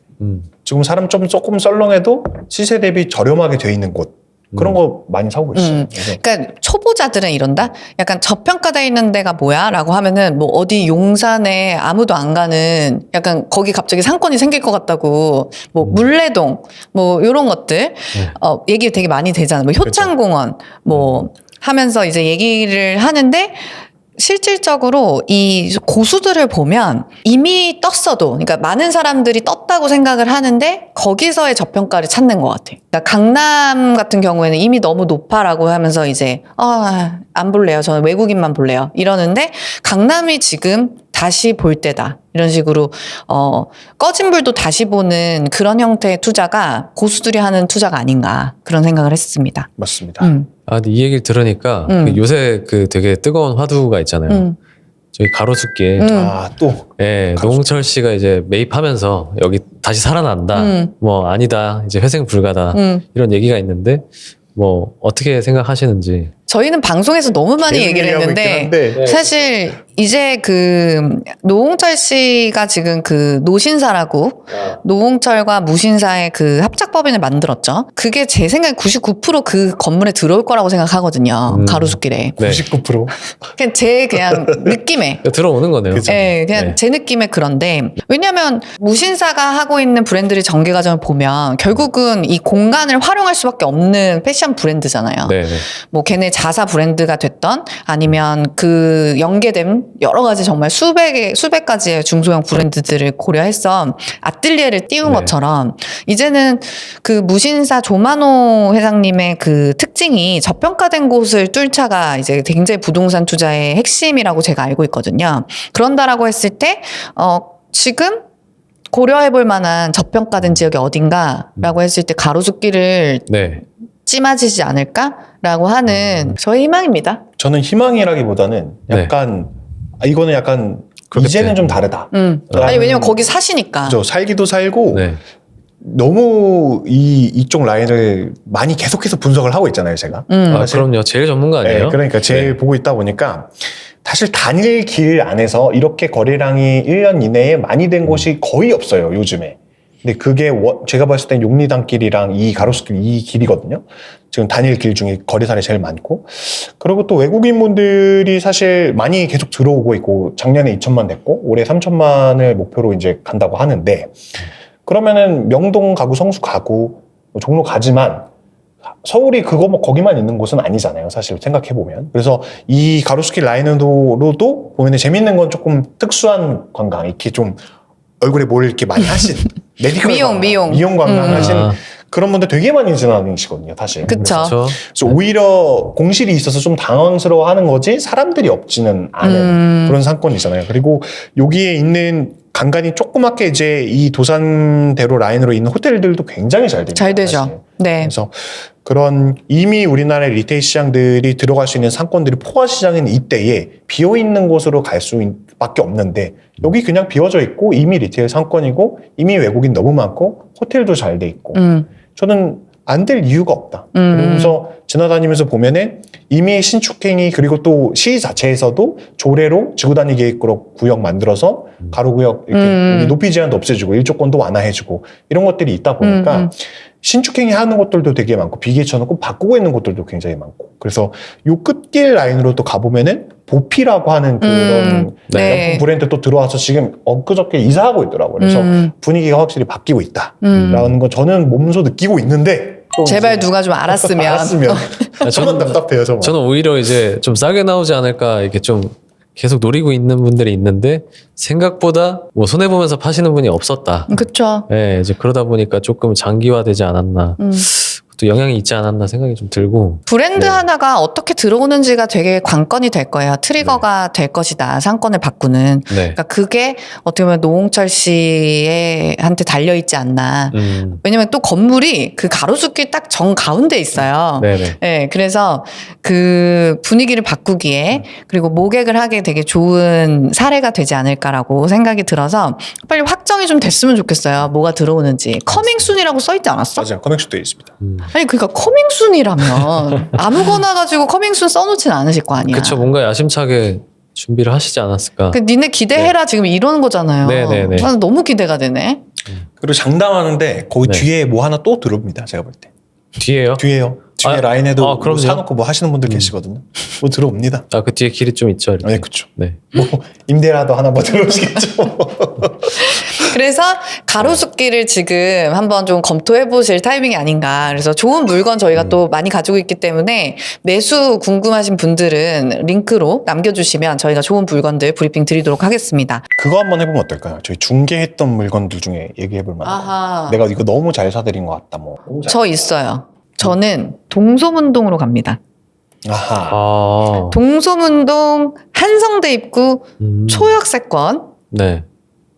지금 사람 좀 조금 썰렁해도 시세 대비 저렴하게 돼 있는 곳 그런 거 많이 사고 있어요. 그래서 그러니까 초보자들은 이런다? 약간 저평가돼 있는 데가 뭐야? 라고 하면은 뭐 어디 용산에 아무도 안 가는 약간 거기 갑자기 상권이 생길 것 같다고 뭐 물레동 뭐 이런 것들 얘기 되게 많이 되잖아요. 뭐 효창공원 뭐 하면서 이제 얘기를 하는데 실질적으로 이 고수들을 보면 이미 떴어도, 그러니까 많은 사람들이 떴다고 생각을 하는데 거기서의 저평가를 찾는 것 같아요. 그러니까 강남 같은 경우에는 이미 너무 높아라고 하면서 이제 안 볼래요. 저는 외국인만 볼래요. 이러는데 강남이 지금 다시 볼 때다. 이런 식으로 꺼진 불도 다시 보는 그런 형태의 투자가 고수들이 하는 투자가 아닌가 그런 생각을 했습니다. 맞습니다. 근데 이 얘기를 들으니까 그 요새 그 되게 뜨거운 화두가 있잖아요. 저희 가로수길. 또. 네, 노홍철 씨가 이제 매입하면서 여기 다시 살아난다. 뭐 아니다. 이제 회생 불가다. 이런 얘기가 있는데 뭐 어떻게 생각하시는지. 저희는 방송에서 너무 많이 얘기를 했는데 사실 이제 그 노홍철 씨가 지금 그 노신사라고 노홍철과 무신사의 그 합작법인을 만들었죠. 그게 제 생각에 99% 건물에 들어올 거라고 생각하거든요. 가로수길에. 네. 99%? 그냥 제 그냥 느낌에. 들어오는 거네요. 네, 그냥 제 느낌에 그런데 왜냐하면 무신사가 하고 있는 브랜드의 전개 과정을 보면 결국은 이 공간을 활용할 수밖에 없는 패션 브랜드잖아요. 네. 뭐 걔네 자사 브랜드가 됐던 아니면 그 연계된 여러 가지 정말 수백 가지의 중소형 브랜드들을 고려해서 아뜰리에를 띄운 것처럼 이제는 그 무신사 조만호 회장님의 그 특징이 저평가된 곳을 뚫자가 이제 굉장히 부동산 투자의 핵심이라고 제가 알고 있거든요. 그런다라고 했을 때 지금 고려해볼 만한 저평가된 지역이 어딘가라고 했을 때 가로수길을 찜해지지 않을까라고 하는 저의 희망입니다. 저는 희망이라기보다는 약간 이거는 약간 이제는 좀 다르다. 아니 왜냐면 거기 사시니까. 그렇죠. 살기도 살고 너무 이쪽 라인을 많이 계속해서 분석을 하고 있잖아요, 제가. 그럼요. 제일 전문가 아니에요? 네, 그러니까 제일 보고 있다 보니까 사실 단일 길 안에서 이렇게 거래량이 1년 이내에 많이 된 곳이 거의 없어요, 요즘에. 근데 그게 제가 봤을 땐 용리단길이랑 이 가로수길 이 길이거든요. 지금 단일 길 중에 거래사례 제일 많고. 그리고 또 외국인분들이 사실 많이 계속 들어오고 있고 작년에 2천만 됐고 올해 3천만을 목표로 이제 간다고 하는데 그러면은 명동 가고 성수 가고 종로 가지만 서울이 그거 뭐 거기만 있는 곳은 아니잖아요. 사실 생각해보면. 그래서 이 가로수길 라인으로도 보면 재밌는 건 조금 특수한 관광 이렇게 좀 얼굴에 뭘 이렇게 많이 하신 메디컬 미용 관광 하신 그런 분들 되게 많이 지나다니시거든요, 사실. 그쵸. 그래서 오히려 공실이 있어서 좀 당황스러워하는 거지 사람들이 없지는 않은 그런 상권이잖아요. 그리고 여기에 있는 간간히 조그맣게 이제 이 도산대로 라인으로 있는 호텔들도 굉장히 잘 됩니다. 잘 되죠. 사실. 네. 그래서 그런 이미 우리나라의 리테일 시장들이 들어갈 수 있는 상권들이 포화 시장에는 이때에 비어 있는 곳으로 갈 수밖에 없는데 여기 그냥 비어져 있고 이미 리테일 상권이고 이미 외국인 너무 많고 호텔도 잘 돼 있고 저는 안 될 이유가 없다. 그러면서 지나다니면서 보면은 이미 신축행위 그리고 또 시 자체에서도 조례로 지구단위 계획으로 구역 만들어서 가로구역 이렇게 여기 높이 제한도 없애주고 일조권도 완화해주고 이런 것들이 있다 보니까 신축행위 하는 곳들도 되게 많고 비기에 쳐놓고 바꾸고 있는 곳들도 굉장히 많고 그래서 요 끝길 라인으로 또 가보면은 보피라고 하는 그런 네. 명품 브랜드 또 들어와서 지금 엊그저께 이사하고 있더라고요. 그래서 분위기가 확실히 바뀌고 있다라는 건 저는 몸소 느끼고 있는데 또 제발 이제 누가 좀 알았으면. 알았으면 저는 답답해요. 저는 오히려 이제 좀 싸게 나오지 않을까 이렇게 좀 계속 노리고 있는 분들이 있는데 생각보다 뭐 손해 보면서 파시는 분이 없었다. 그쵸. 네, 이제 그러다 보니까 조금 장기화되지 않았나. 또 영향이 있지 않았나 생각이 좀 들고. 브랜드 네. 하나가 어떻게 들어오는지가 되게 관건이 될 거예요. 트리거가 될 것이다. 상권을 바꾸는. 네. 그러니까 그게 어떻게 보면 노홍철 씨한테 달려있지 않나. 왜냐면 또 건물이 그 가로수길 딱 정 가운데 있어요. 네네. 네, 그래서 그 분위기를 바꾸기에 그리고 모객을 하기에 되게 좋은 사례가 되지 않을까라고 생각이 들어서 빨리 확정이 좀 됐으면 좋겠어요. 뭐가 들어오는지. 커밍순이라고 써있지 않았어? 맞아요. 커넥션 되어 있습니다. 아니 그러니까 커밍순이라면 아무거나 가지고 커밍순 써놓진 않으실 거 아니야. 그쵸, 뭔가 야심차게 준비를 하시지 않았을까. 그 니네 기대해라 지금 이런 거잖아요. 네네네. 난 너무 기대가 되네. 그리고 장담하는데 거기 네. 뒤에 뭐 하나 또 들어옵니다. 제가 볼 때. 뒤에요? 뒤에요. 뒤에 아, 라인에도 뭐 그럼요. 사놓고 뭐 하시는 분들 계시거든요. 뭐 들어옵니다. 아, 그 뒤에 길이 좀 있죠. 이렇게. 네, 그렇죠. 네. 뭐 임대라도 하나 뭐 들어오시겠죠. 그래서 가로수길을 지금 한번 좀 검토해 보실 타이밍이 아닌가. 그래서 좋은 물건 저희가 또 많이 가지고 있기 때문에 매수 궁금하신 분들은 링크로 남겨주시면 저희가 좋은 물건들 브리핑 드리도록 하겠습니다. 그거 한번 해보면 어떨까요? 저희 중개했던 물건들 중에 얘기해볼 만한. 아하. 내가 이거 너무 잘 사드린 것 같다. 뭐. 저 있어요. 저는 동소문동으로 갑니다. 아하. 아. 동소문동 한성대 입구 초역세권 네.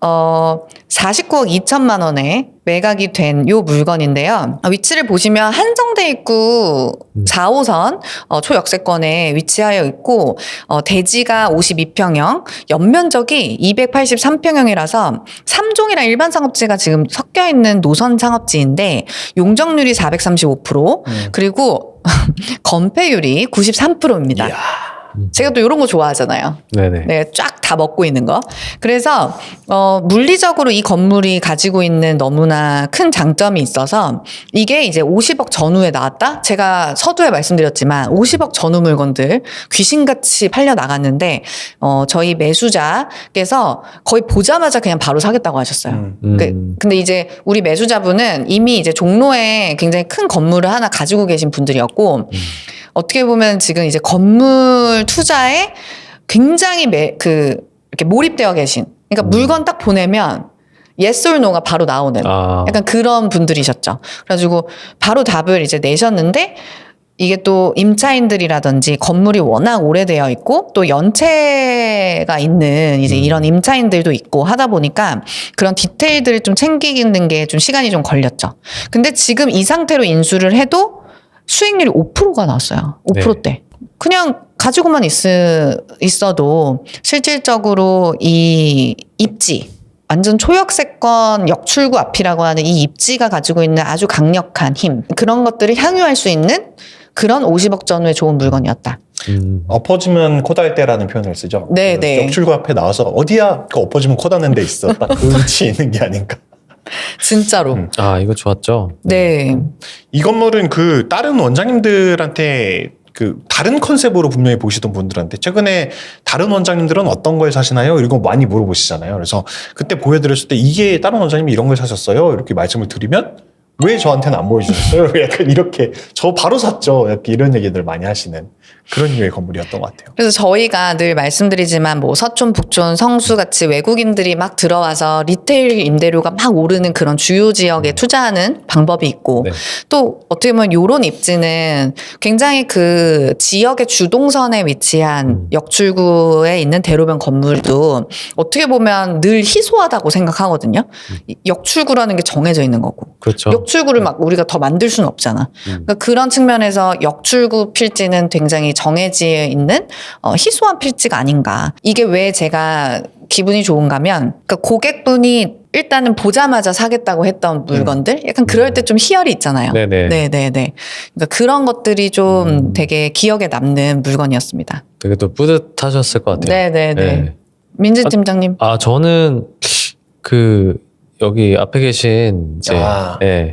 49억 2천만 원에 매각이 된 요 물건인데요. 위치를 보시면 한성대 입구 4호선 초역세권에 위치하여 있고 대지가 52평형, 연면적이 283평형이라서 3종이랑 일반 상업지가 지금 섞여 있는 노선 상업지인데 용적률이 435%, 그리고 건폐율이 93%입니다. 이야. 제가 또 이런 거 좋아하잖아요. 네네. 네, 쫙 다 먹고 있는 거. 그래서 물리적으로 이 건물이 가지고 있는 너무나 큰 장점이 있어서 이게 이제 50억 전후에 나왔다? 제가 서두에 말씀드렸지만 50억 전후 물건들 귀신같이 팔려 나갔는데 저희 매수자께서 거의 보자마자 그냥 바로 사겠다고 하셨어요. 근데 이제 우리 매수자분은 이미 이제 종로에 굉장히 큰 건물을 하나 가지고 계신 분들이었고 어떻게 보면 지금 이제 건물 투자에 굉장히 이렇게 몰입되어 계신. 그러니까 물건 딱 보내면 yes or no가 바로 나오는 약간 그런 분들이셨죠. 그래가지고 바로 답을 이제 내셨는데 이게 또 임차인들이라든지 건물이 워낙 오래되어 있고 또 연체가 있는 이제 이런 임차인들도 있고 하다 보니까 그런 디테일들을 좀 챙기는 게 좀 시간이 좀 걸렸죠. 근데 지금 이 상태로 인수를 해도 수익률이 5%가 나왔어요. 5%대. 그냥 가지고만 있어도 실질적으로 이 입지, 완전 초역세권 역출구 앞이라고 하는 이 입지가 가지고 있는 아주 강력한 힘, 그런 것들을 향유할 수 있는 그런 50억 전후의 좋은 물건이었다. 엎어지면 코달 때라는 표현을 쓰죠. 네, 네. 역출구 앞에 나와서 어디야? 그 엎어지면 코 닿는 데 있어. 딱 그 위치에 있는 게 아닌가. 진짜로. 이거 좋았죠. 네. 이 건물은 그 다른 원장님들한테 그 다른 컨셉으로 분명히 보시던 분들한테 최근에 다른 원장님들은 어떤 걸 사시나요? 이런 거 많이 물어보시잖아요. 그래서 그때 보여드렸을 때 이게 다른 원장님이 이런 걸 사셨어요? 이렇게 말씀을 드리면 왜 저한테는 안 보여주셨어요? 약간 이렇게 저 바로 샀죠. 약간 이런 얘기들 많이 하시는 그런 류의 건물이었던 것 같아요. 그래서 저희가 늘 말씀드리지만 뭐 서촌, 북촌, 성수 같이 외국인들이 막 들어와서 리테일 임대료가 막 오르는 그런 주요 지역에 투자하는 방법이 있고 네. 또 어떻게 보면 요런 입지는 굉장히 그 지역의 주동선에 위치한 역출구에 있는 대로변 건물도 어떻게 보면 늘 희소하다고 생각하거든요. 역출구라는 게 정해져 있는 거고. 그렇죠. 역출구를 막 우리가 더 만들 수는 없잖아. 그러니까 그런 측면에서 역출구 필지는 굉장히 정해져 있는 희소한 필지가 아닌가. 이게 왜 제가 기분이 좋은가면 그러니까 고객분이 일단은 보자마자 사겠다고 했던 물건들 약간 그럴 때 좀 희열이 있잖아요. 네네. 네네네. 그러니까 그런 것들이 좀 되게 기억에 남는 물건이었습니다. 되게 또 뿌듯하셨을 것 같아요. 네네네. 네. 민지 팀장님. 저는 여기 앞에 계신 이제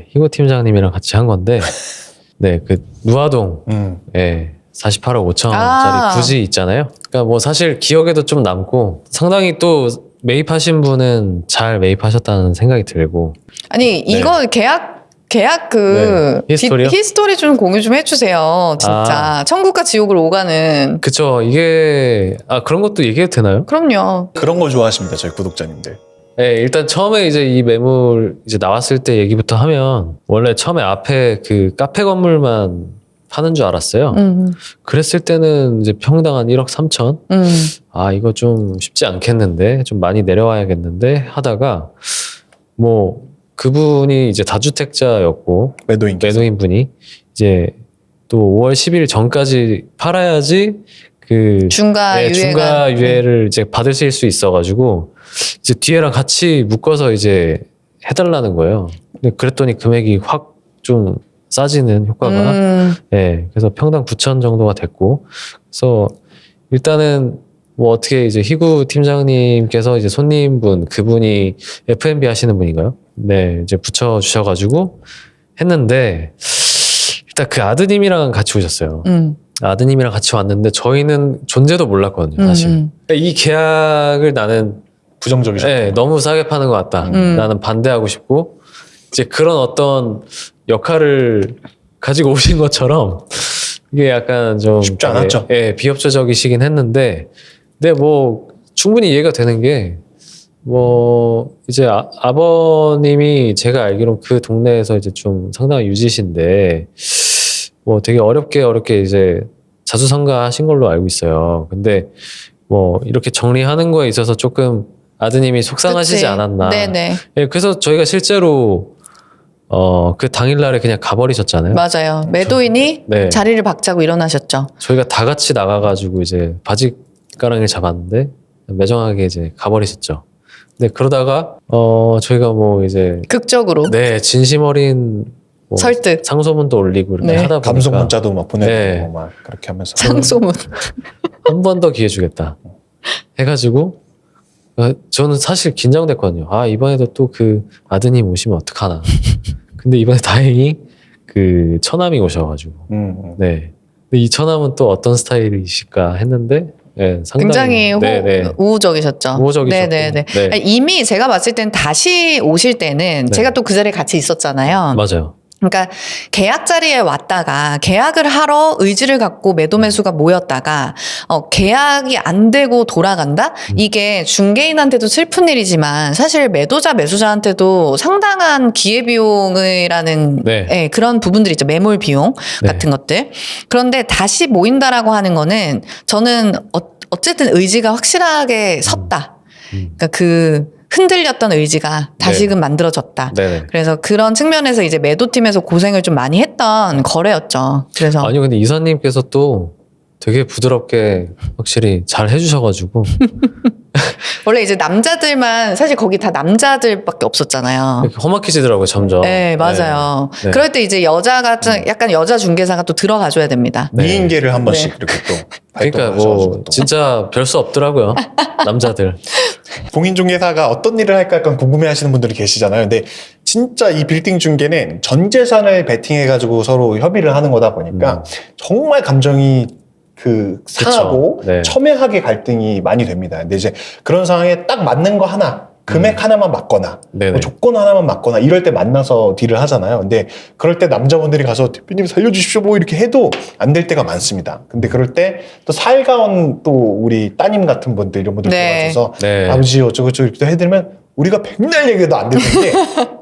희고 팀장님이랑 같이 한 건데 누아동 48억 5천원짜리 부지 있잖아요. 그러니까 뭐 사실 기억에도 좀 남고 상당히 또 매입하신 분은 잘 매입하셨다는 생각이 들고. 아니 이거 계약 히스토리 좀 공유 좀 해주세요. 진짜 천국과 지옥을 오가는. 그쵸. 이게 그런 것도 얘기해도 되나요? 그럼요. 그런 거 좋아하십니다, 저희 구독자님들. 네, 일단 처음에 이제 이 매물 이제 나왔을 때 얘기부터 하면 원래 처음에 앞에 그 카페 건물만 파는 줄 알았어요. 그랬을 때는 이제 평당 한 1억 3천. 이거 좀 쉽지 않겠는데, 좀 많이 내려와야겠는데 하다가 뭐 그분이 이제 다주택자였고 매도인 분이 이제 또 5월 10일 전까지 팔아야지 그 중과 유예를 이제 받으실 수 있어가지고 이제 뒤에랑 같이 묶어서 이제 해달라는 거예요. 근데 그랬더니 금액이 확 좀 싸지는 효과가. 그래서 평당 9천 정도가 됐고, 그래서 일단은 뭐 어떻게 이제 희구 팀장님께서 이제 손님분 그분이 F&B 하시는 분인가요? 네, 이제 붙여주셔가지고 했는데 일단 그 아드님이랑 같이 오셨어요. 아드님이랑 같이 왔는데 저희는 존재도 몰랐거든요, 사실. 그러니까 이 계약을 나는 부정적이죠. 네, 너무 싸게 파는 것 같다. 나는 반대하고 싶고 이제 그런 어떤 역할을 가지고 오신 것처럼 이게 약간 좀 쉽지 않았죠. 비협조적이시긴 했는데, 근데 뭐 충분히 이해가 되는 게 뭐 이제 아버님이 제가 알기로 그 동네에서 이제 좀 상당히 유지신데 뭐 되게 어렵게 이제 자수성가하신 걸로 알고 있어요. 근데 뭐 이렇게 정리하는 거에 있어서 조금 아드님이 속상하시지 않았나. 네네. 그래서 저희가 실제로 그 당일날에 그냥 가버리셨잖아요. 맞아요. 매도인이 자리를 박차고 일어나셨죠. 저희가 다 같이 나가가지고 이제 바지가랑이를 잡았는데 매정하게 이제 가버리셨죠. 근데 그러다가 저희가 뭐 이제 극적으로 진심 어린 뭐 설득 상소문도 올리고 이렇게 하다 보니까 감성 문자도 막 보내고 막 그렇게 하면서 상소문 한 번 더 기회 주겠다 해가지고 저는 사실 긴장됐거든요. 이번에도 또 그 아드님 오시면 어떡하나. 근데 이번에 다행히 그 처남이 오셔가지고 근데 이 처남은 또 어떤 스타일이실까 했는데 상당히 굉장히 우호적이셨죠. 네네네. 이미 제가 봤을 땐 다시 오실 때는 제가 또 그 자리에 같이 있었잖아요. 맞아요. 그러니까 계약 자리에 왔다가 계약을 하러 의지를 갖고 매도 매수가 모였다가 계약이 안 되고 돌아간다? 이게 중개인한테도 슬픈 일이지만 사실 매도자 매수자한테도 상당한 기회비용이라는 그런 부분들이 있죠. 매몰 비용 같은 것들. 그런데 다시 모인다라고 하는 거는 저는 어쨌든 의지가 확실하게 섰다. 그러니까 그 흔들렸던 의지가 다시금 만들어졌다. 그래서 그런 측면에서 이제 매도팀에서 고생을 좀 많이 했던 거래였죠. 그래서 아니 근데 이사님께서 또 되게 부드럽게 확실히 잘 해주셔가지고 원래 이제 남자들만 사실 거기 다 남자들밖에 없었잖아요. 험악해지더라고요 점점. 네 맞아요. 그럴 때 이제 여자가 약간 여자 중개사가 또 들어가줘야 됩니다. 미인계를 한 번씩 이렇게 또 그러니까 뭐 진짜 별 수 없더라고요 남자들. 공인중개사가 어떤 일을 할까 약간 궁금해하시는 분들이 계시잖아요. 근데 진짜 이 빌딩 중개는 전 재산을 베팅해가지고 서로 협의를 하는 거다 보니까 정말 감정이 상하고 첨예하게 갈등이 많이 됩니다. 근데 이제 그런 상황에 딱 맞는 거 하나, 금액 하나만 맞거나 뭐 조건 하나만 맞거나 이럴 때 만나서 딜을 하잖아요. 근데 그럴 때 남자분들이 가서 대표님 살려주십시오 뭐 이렇게 해도 안 될 때가 많습니다. 근데 그럴 때 또 살가운 또 우리 따님 같은 분들 이런 분들 들어와서 아버지 어쩌고저쩌고 이렇게 해드리면 우리가 백날 얘기해도 안 되는데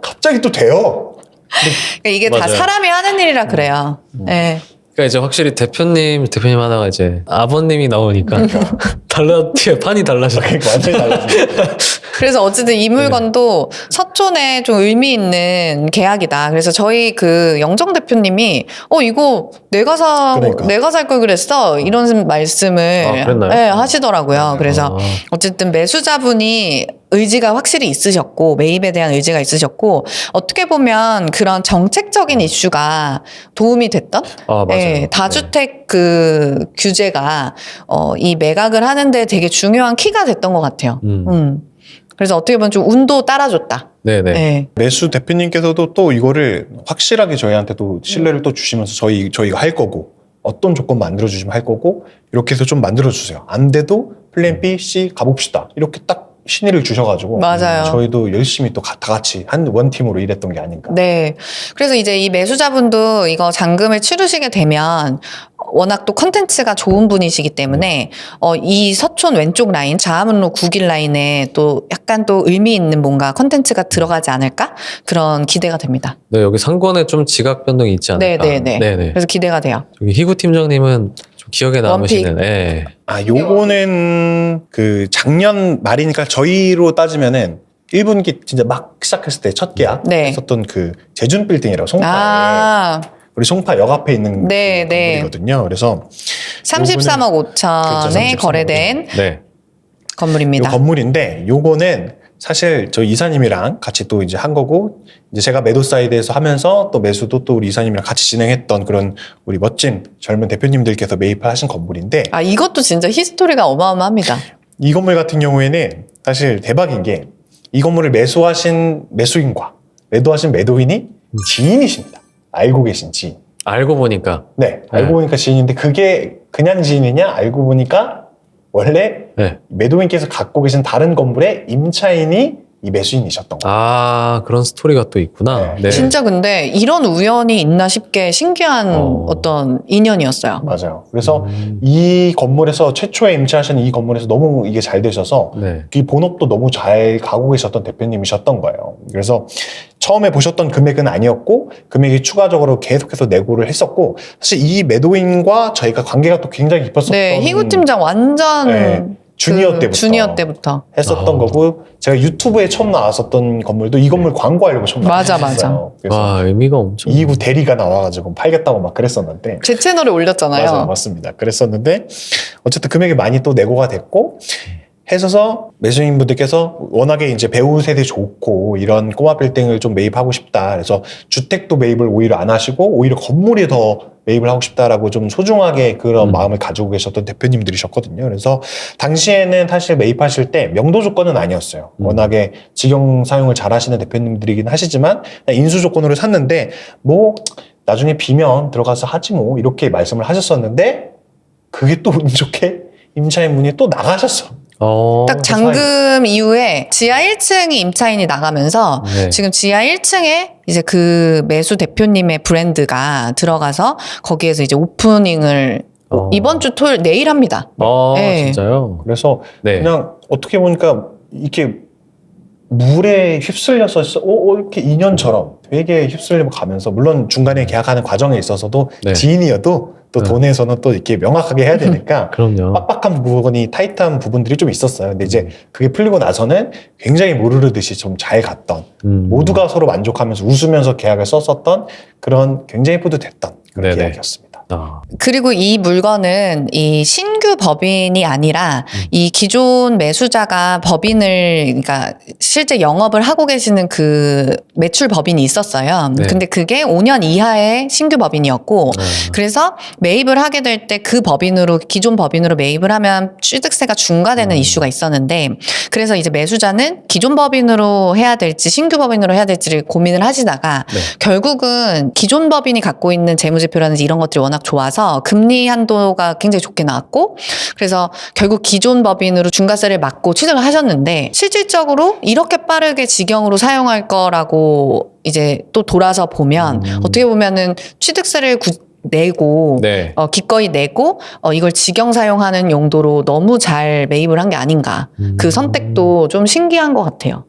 갑자기 또 돼요. 그러니까 이게 다 사람이 하는 일이라 그래요. 네. 그러니까 이제 확실히 대표님 하다가 이제 아버님이 나오니까 판이 달라져. 완전히 달라집니다. 그래서 어쨌든 이 물건도 서촌에 좀 의미 있는 계약이다. 그래서 저희 그 영정 대표님이 이거 내가 살 걸 그랬어 이런 말씀을 하시더라고요. 그래서 어쨌든 매수자분이 의지가 확실히 있으셨고 매입에 대한 의지가 있으셨고 어떻게 보면 그런 정책적인 이슈가 도움이 됐던 네, 다주택 그 규제가 이 매각을 하는데 되게 중요한 키가 됐던 것 같아요. 그래서 어떻게 보면 좀 운도 따라줬다. 네네. 네. 매수 대표님께서도 또 이거를 확실하게 저희한테도 신뢰를 또 주시면서 저희가 할 거고 어떤 조건 만들어주시면 할 거고 이렇게 해서 좀 만들어주세요. 안 돼도 플랜 B, C 가봅시다. 이렇게 딱 신의를 주셔가지고 맞아요. 저희도 열심히 또 다 같이 한 원팀으로 일했던 게 아닌가. 네. 그래서 이제 이 매수자분도 이거 잔금을 치르시게 되면 워낙 또 컨텐츠가 좋은 분이시기 때문에 이 서촌 왼쪽 라인, 자하문로 9길 라인에 또 약간 또 의미 있는 뭔가 컨텐츠가 들어가지 않을까? 그런 기대가 됩니다. 네, 여기 상권에 좀 지각 변동이 있지 않을까. 네네네. 네네. 그래서 기대가 돼요. 저기 희구 팀장님은 좀 기억에 남으시는. 네. 요거는 그 작년 말이니까 저희로 따지면은 1분기 진짜 막 시작했을 때 첫 계약 네. 했었던 그 제준 빌딩이라고 송파에 아, 우리 송파 역 앞에 있는 네, 그 네. 건물이거든요. 그래서 33억 5천에 그렇죠, 33억 거래된 네. 건물입니다. 요 건물인데 요거는 사실 저희 이사님이랑 같이 또 이제 한 거고 이제 제가 매도 사이드에서 하면서 또 매수도 또 우리 이사님이랑 같이 진행했던 그런 우리 멋진 젊은 대표님들께서 매입하신 건물인데 아, 이것도 진짜 히스토리가 어마어마합니다. 이 건물 같은 경우에는 사실 대박인 게 이 건물을 매수하신 매수인과 매도하신 매도인이 지인이십니다. 알고 계신 지인. 알고 보니까. 네, 알고 보니까 지인인데 그게 그냥 지인이냐? 알고 보니까 원래 네. 매도인께서 갖고 계신 다른 건물의 임차인이 이 매수인이셨던 거예요. 아, 그런 스토리가 또 있구나. 네. 네. 진짜 근데 이런 우연이 있나 싶게 신기한 어떤 인연이었어요. 맞아요. 그래서 이 건물에서 최초에 임차하신 이 건물에서 너무 이게 잘 되셔서 네. 이 본업도 너무 잘 가고 계셨던 대표님이셨던 거예요. 그래서 처음에 보셨던 금액은 아니었고 금액이 추가적으로 계속해서 내고를 했었고 사실 이 매도인과 저희가 관계가 또 굉장히 깊었었던 네, 희구 팀장 완전 네, 주니어 때부터 했었던 거고 제가 유튜브에 처음 나왔었던 건물도 이 건물 광고하려고 처음 맞아, 나왔어요. 그래서 와, 의미가 엄청. 2구 대리가 나와가지고 팔겠다고 막 그랬었는데 제 채널에 올렸잖아요. 맞아요, 맞습니다. 그랬었는데 어쨌든 금액이 많이 또 내고가 됐고 해서서 매수인분들께서 워낙에 이제 배우 세대 좋고 이런 꼬마 빌딩을 좀 매입하고 싶다. 그래서 주택도 매입을 오히려 안 하시고 오히려 건물에 더 매입을 하고 싶다라고 좀 소중하게 그런 마음을 가지고 계셨던 대표님들이셨거든요. 그래서 당시에는 사실 매입하실 때 명도 조건은 아니었어요. 워낙에 직영 사용을 잘 하시는 대표님들이긴 하시지만 인수 조건으로 샀는데 뭐 나중에 비면 들어가서 하지 뭐 이렇게 말씀을 하셨었는데 그게 또 운 좋게 임차인분이 또 나가셨어. 딱 잔금 이후에 지하 1층이 임차인이 나가면서 네. 지금 지하 1층에 이제 그 매수 대표님의 브랜드가 들어가서 거기에서 이제 오프닝을 이번 주 토요일 내일 합니다. 네. 진짜요? 그래서 네. 그냥 어떻게 보니까 이렇게 물에 휩쓸려서 이렇게 인연처럼 되게 휩쓸리고 가면서 물론 중간에 계약하는 과정에 있어서도 네. 지인이어도 또 돈에서는 또 이렇게 명확하게 해야 되니까 그럼요. 빡빡한 부분이 타이트한 부분들이 좀 있었어요. 근데 이제 그게 풀리고 나서는 굉장히 물 흐르듯이 좀 잘 갔던 모두가 서로 만족하면서 웃으면서 계약을 썼었던 그런 굉장히 뿌듯했던 그런 네네. 계약이었습니다. 그리고 이 물건은 이 신규 법인이 아니라 이 기존 매수자가 법인을 그러니까 실제 영업을 하고 계시는 그 매출 법인이 있었어요. 네. 근데 그게 5년 이하의 신규 법인이었고 그래서 매입을 하게 될 때 그 법인으로 기존 법인으로 매입을 하면 취득세가 중과되는 이슈가 있었는데 그래서 이제 매수자는 기존 법인으로 해야 될지 신규 법인으로 해야 될지를 고민을 하시다가 네. 결국은 기존 법인이 갖고 있는 재무제표라든지 이런 것들이 워낙 좋아서 금리 한도가 굉장히 좋게 나왔고 그래서 결국 기존 법인으로 중과세를 맞고 취득을 하셨는데 실질적으로 이렇게 빠르게 직영으로 사용할 거라고 이제 또 돌아서 보면 어떻게 보면은 취득세를 내고 네. 기꺼이 내고 이걸 직영 사용하는 용도로 너무 잘 매입을 한 게 아닌가 그 선택도 좀 신기한 것 같아요.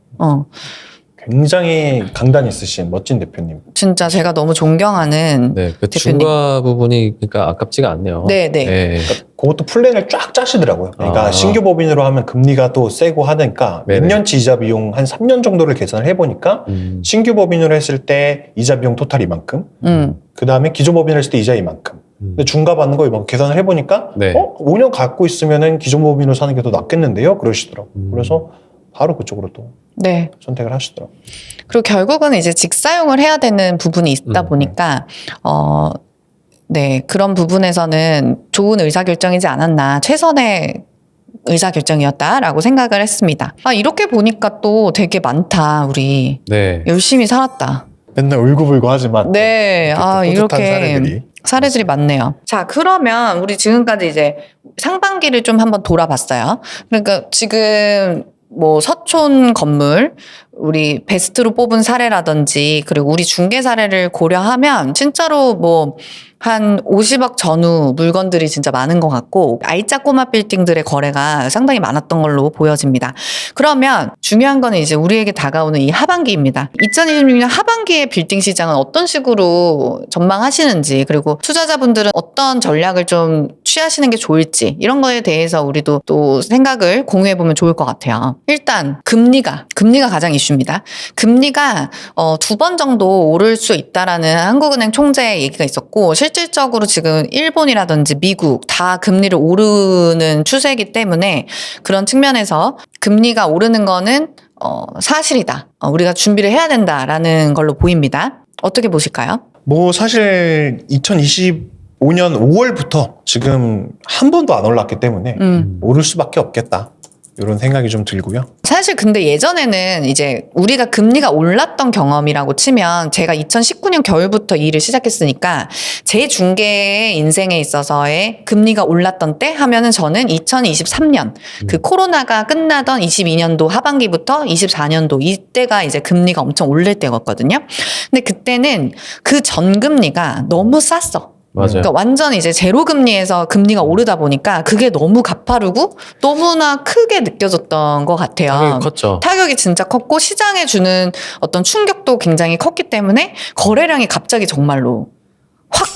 굉장히 강단 있으신 멋진 대표님. 진짜 제가 너무 존경하는 네, 그 대표님. 중과 부분이 그러니까 아깝지가 않네요. 네. 그것도 플랜을 쫙 짜시더라고요. 그러니까 신규 법인으로 하면 금리가 또 세고 하니까 몇 네네. 년치 이자 비용 한 3년 정도를 계산을 해보니까 신규 법인으로 했을 때 이자 비용 토탈 이만큼 그 다음에 기존 법인을 했을 때 이자 이만큼 근데 중과 받는 거 이만큼 계산을 해보니까 네. 5년 갖고 있으면은 기존 법인으로 사는 게 더 낫겠는데요? 그러시더라고요. 그래서 바로 그쪽으로 또 네. 선택을 하시더라고요. 그리고 결국은 이제 직사용을 해야 되는 부분이 있다 보니까 네, 그런 부분에서는 좋은 의사결정이지 않았나, 최선의 의사결정이었다라고 생각을 했습니다. 아, 이렇게 보니까 또 되게 많다, 우리. 네. 열심히 살았다. 맨날 울고불고 하지만 네, 또 이렇게 사례들이 많네요. 자, 그러면 우리 지금까지 이제 상반기를 좀 한번 돌아봤어요. 그러니까 지금 뭐 서촌 건물, 우리 베스트로 뽑은 사례라든지, 그리고 우리 중개 사례를 고려하면 진짜로 뭐 한 50억 전후 물건들이 진짜 많은 것 같고, I자 꼬마 빌딩들의 거래가 상당히 많았던 걸로 보여집니다. 그러면 중요한 거는 이제 우리에게 다가오는 이 하반기입니다. 2026년 하반기의 빌딩 시장은 어떤 식으로 전망하시는지, 그리고 투자자분들은 어떤 전략을 좀 취하시는 게 좋을지, 이런 거에 대해서 우리도 또 생각을 공유해보면 좋을 것 같아요. 일단 금리가 가장 이슈입니다. 금리가 2번 정도 오를 수 있다라는 한국은행 총재 얘기가 있었고, 실질적으로 지금 일본이라든지 미국 다 금리를 오르는 추세이기 때문에 그런 측면에서 금리가 오르는 거는 사실이다. 우리가 준비를 해야 된다라는 걸로 보입니다. 어떻게 보실까요? 뭐 사실 2025년 5월부터 지금 한 번도 안 올랐기 때문에 오를 수밖에 없겠다. 이런 생각이 좀 들고요. 사실 근데 예전에는 이제 우리가 금리가 올랐던 경험이라고 치면, 제가 2019년 겨울부터 일을 시작했으니까 제 중개의 인생에 있어서의 금리가 올랐던 때 하면은 저는 2023년 그 코로나가 끝나던 22년도 하반기부터 24년도 이때가 이제 금리가 엄청 오를 때였거든요. 근데 그때는 그 전 금리가 너무 쌌어. 맞아요. 그러니까 완전 이제 제로 금리에서 금리가 오르다 보니까 그게 너무 가파르고 너무나 크게 느껴졌던 것 같아요. 타격이 컸죠. 타격이 진짜 컸고 시장에 주는 어떤 충격도 굉장히 컸기 때문에 거래량이 갑자기 정말로 확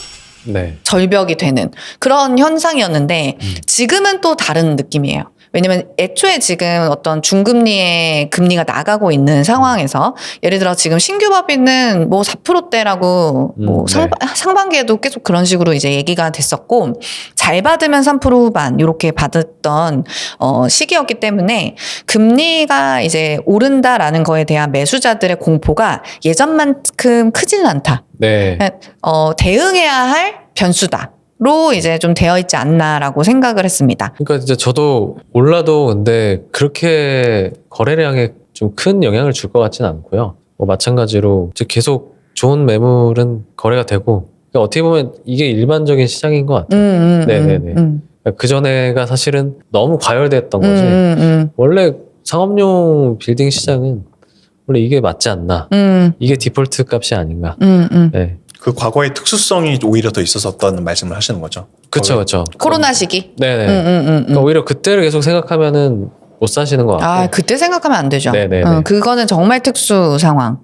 네. 절벽이 되는 그런 현상이었는데, 지금은 또 다른 느낌이에요. 왜냐면 애초에 지금 어떤 중금리의 금리가 나가고 있는 상황에서, 예를 들어 지금 신규 법인은 뭐 4%대라고 뭐 네. 상반기에도 계속 그런 식으로 이제 얘기가 됐었고, 잘 받으면 3% 후반 이렇게 받았던 시기였기 때문에 금리가 이제 오른다라는 거에 대한 매수자들의 공포가 예전만큼 크지는 않다. 네. 대응해야 할 변수다로 이제 좀 되어 있지 않나라고 생각을 했습니다. 그러니까 이제 저도 올라도 근데 그렇게 거래량에 좀 큰 영향을 줄 것 같지는 않고요. 뭐 마찬가지로 이제 계속 좋은 매물은 거래가 되고, 그러니까 어떻게 보면 이게 일반적인 시장인 것 같아요. 네네네. 그 전에가 사실은 너무 과열됐던 거지. 원래 상업용 빌딩 시장은 원래 이게 맞지 않나. 이게 디폴트 값이 아닌가. 네. 그 과거의 특수성이 오히려 더 있었었다는 말씀을 하시는 거죠. 그쵸, 그쵸. 코로나 시기. 네네. 그러니까 오히려 그때를 계속 생각하면은 못 사시는 것 같고. 그때 생각하면 안 되죠. 네네네. 그거는 정말 특수 상황.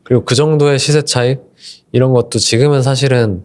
그리고 그 정도의 시세 차익 이런 것도 지금은 사실은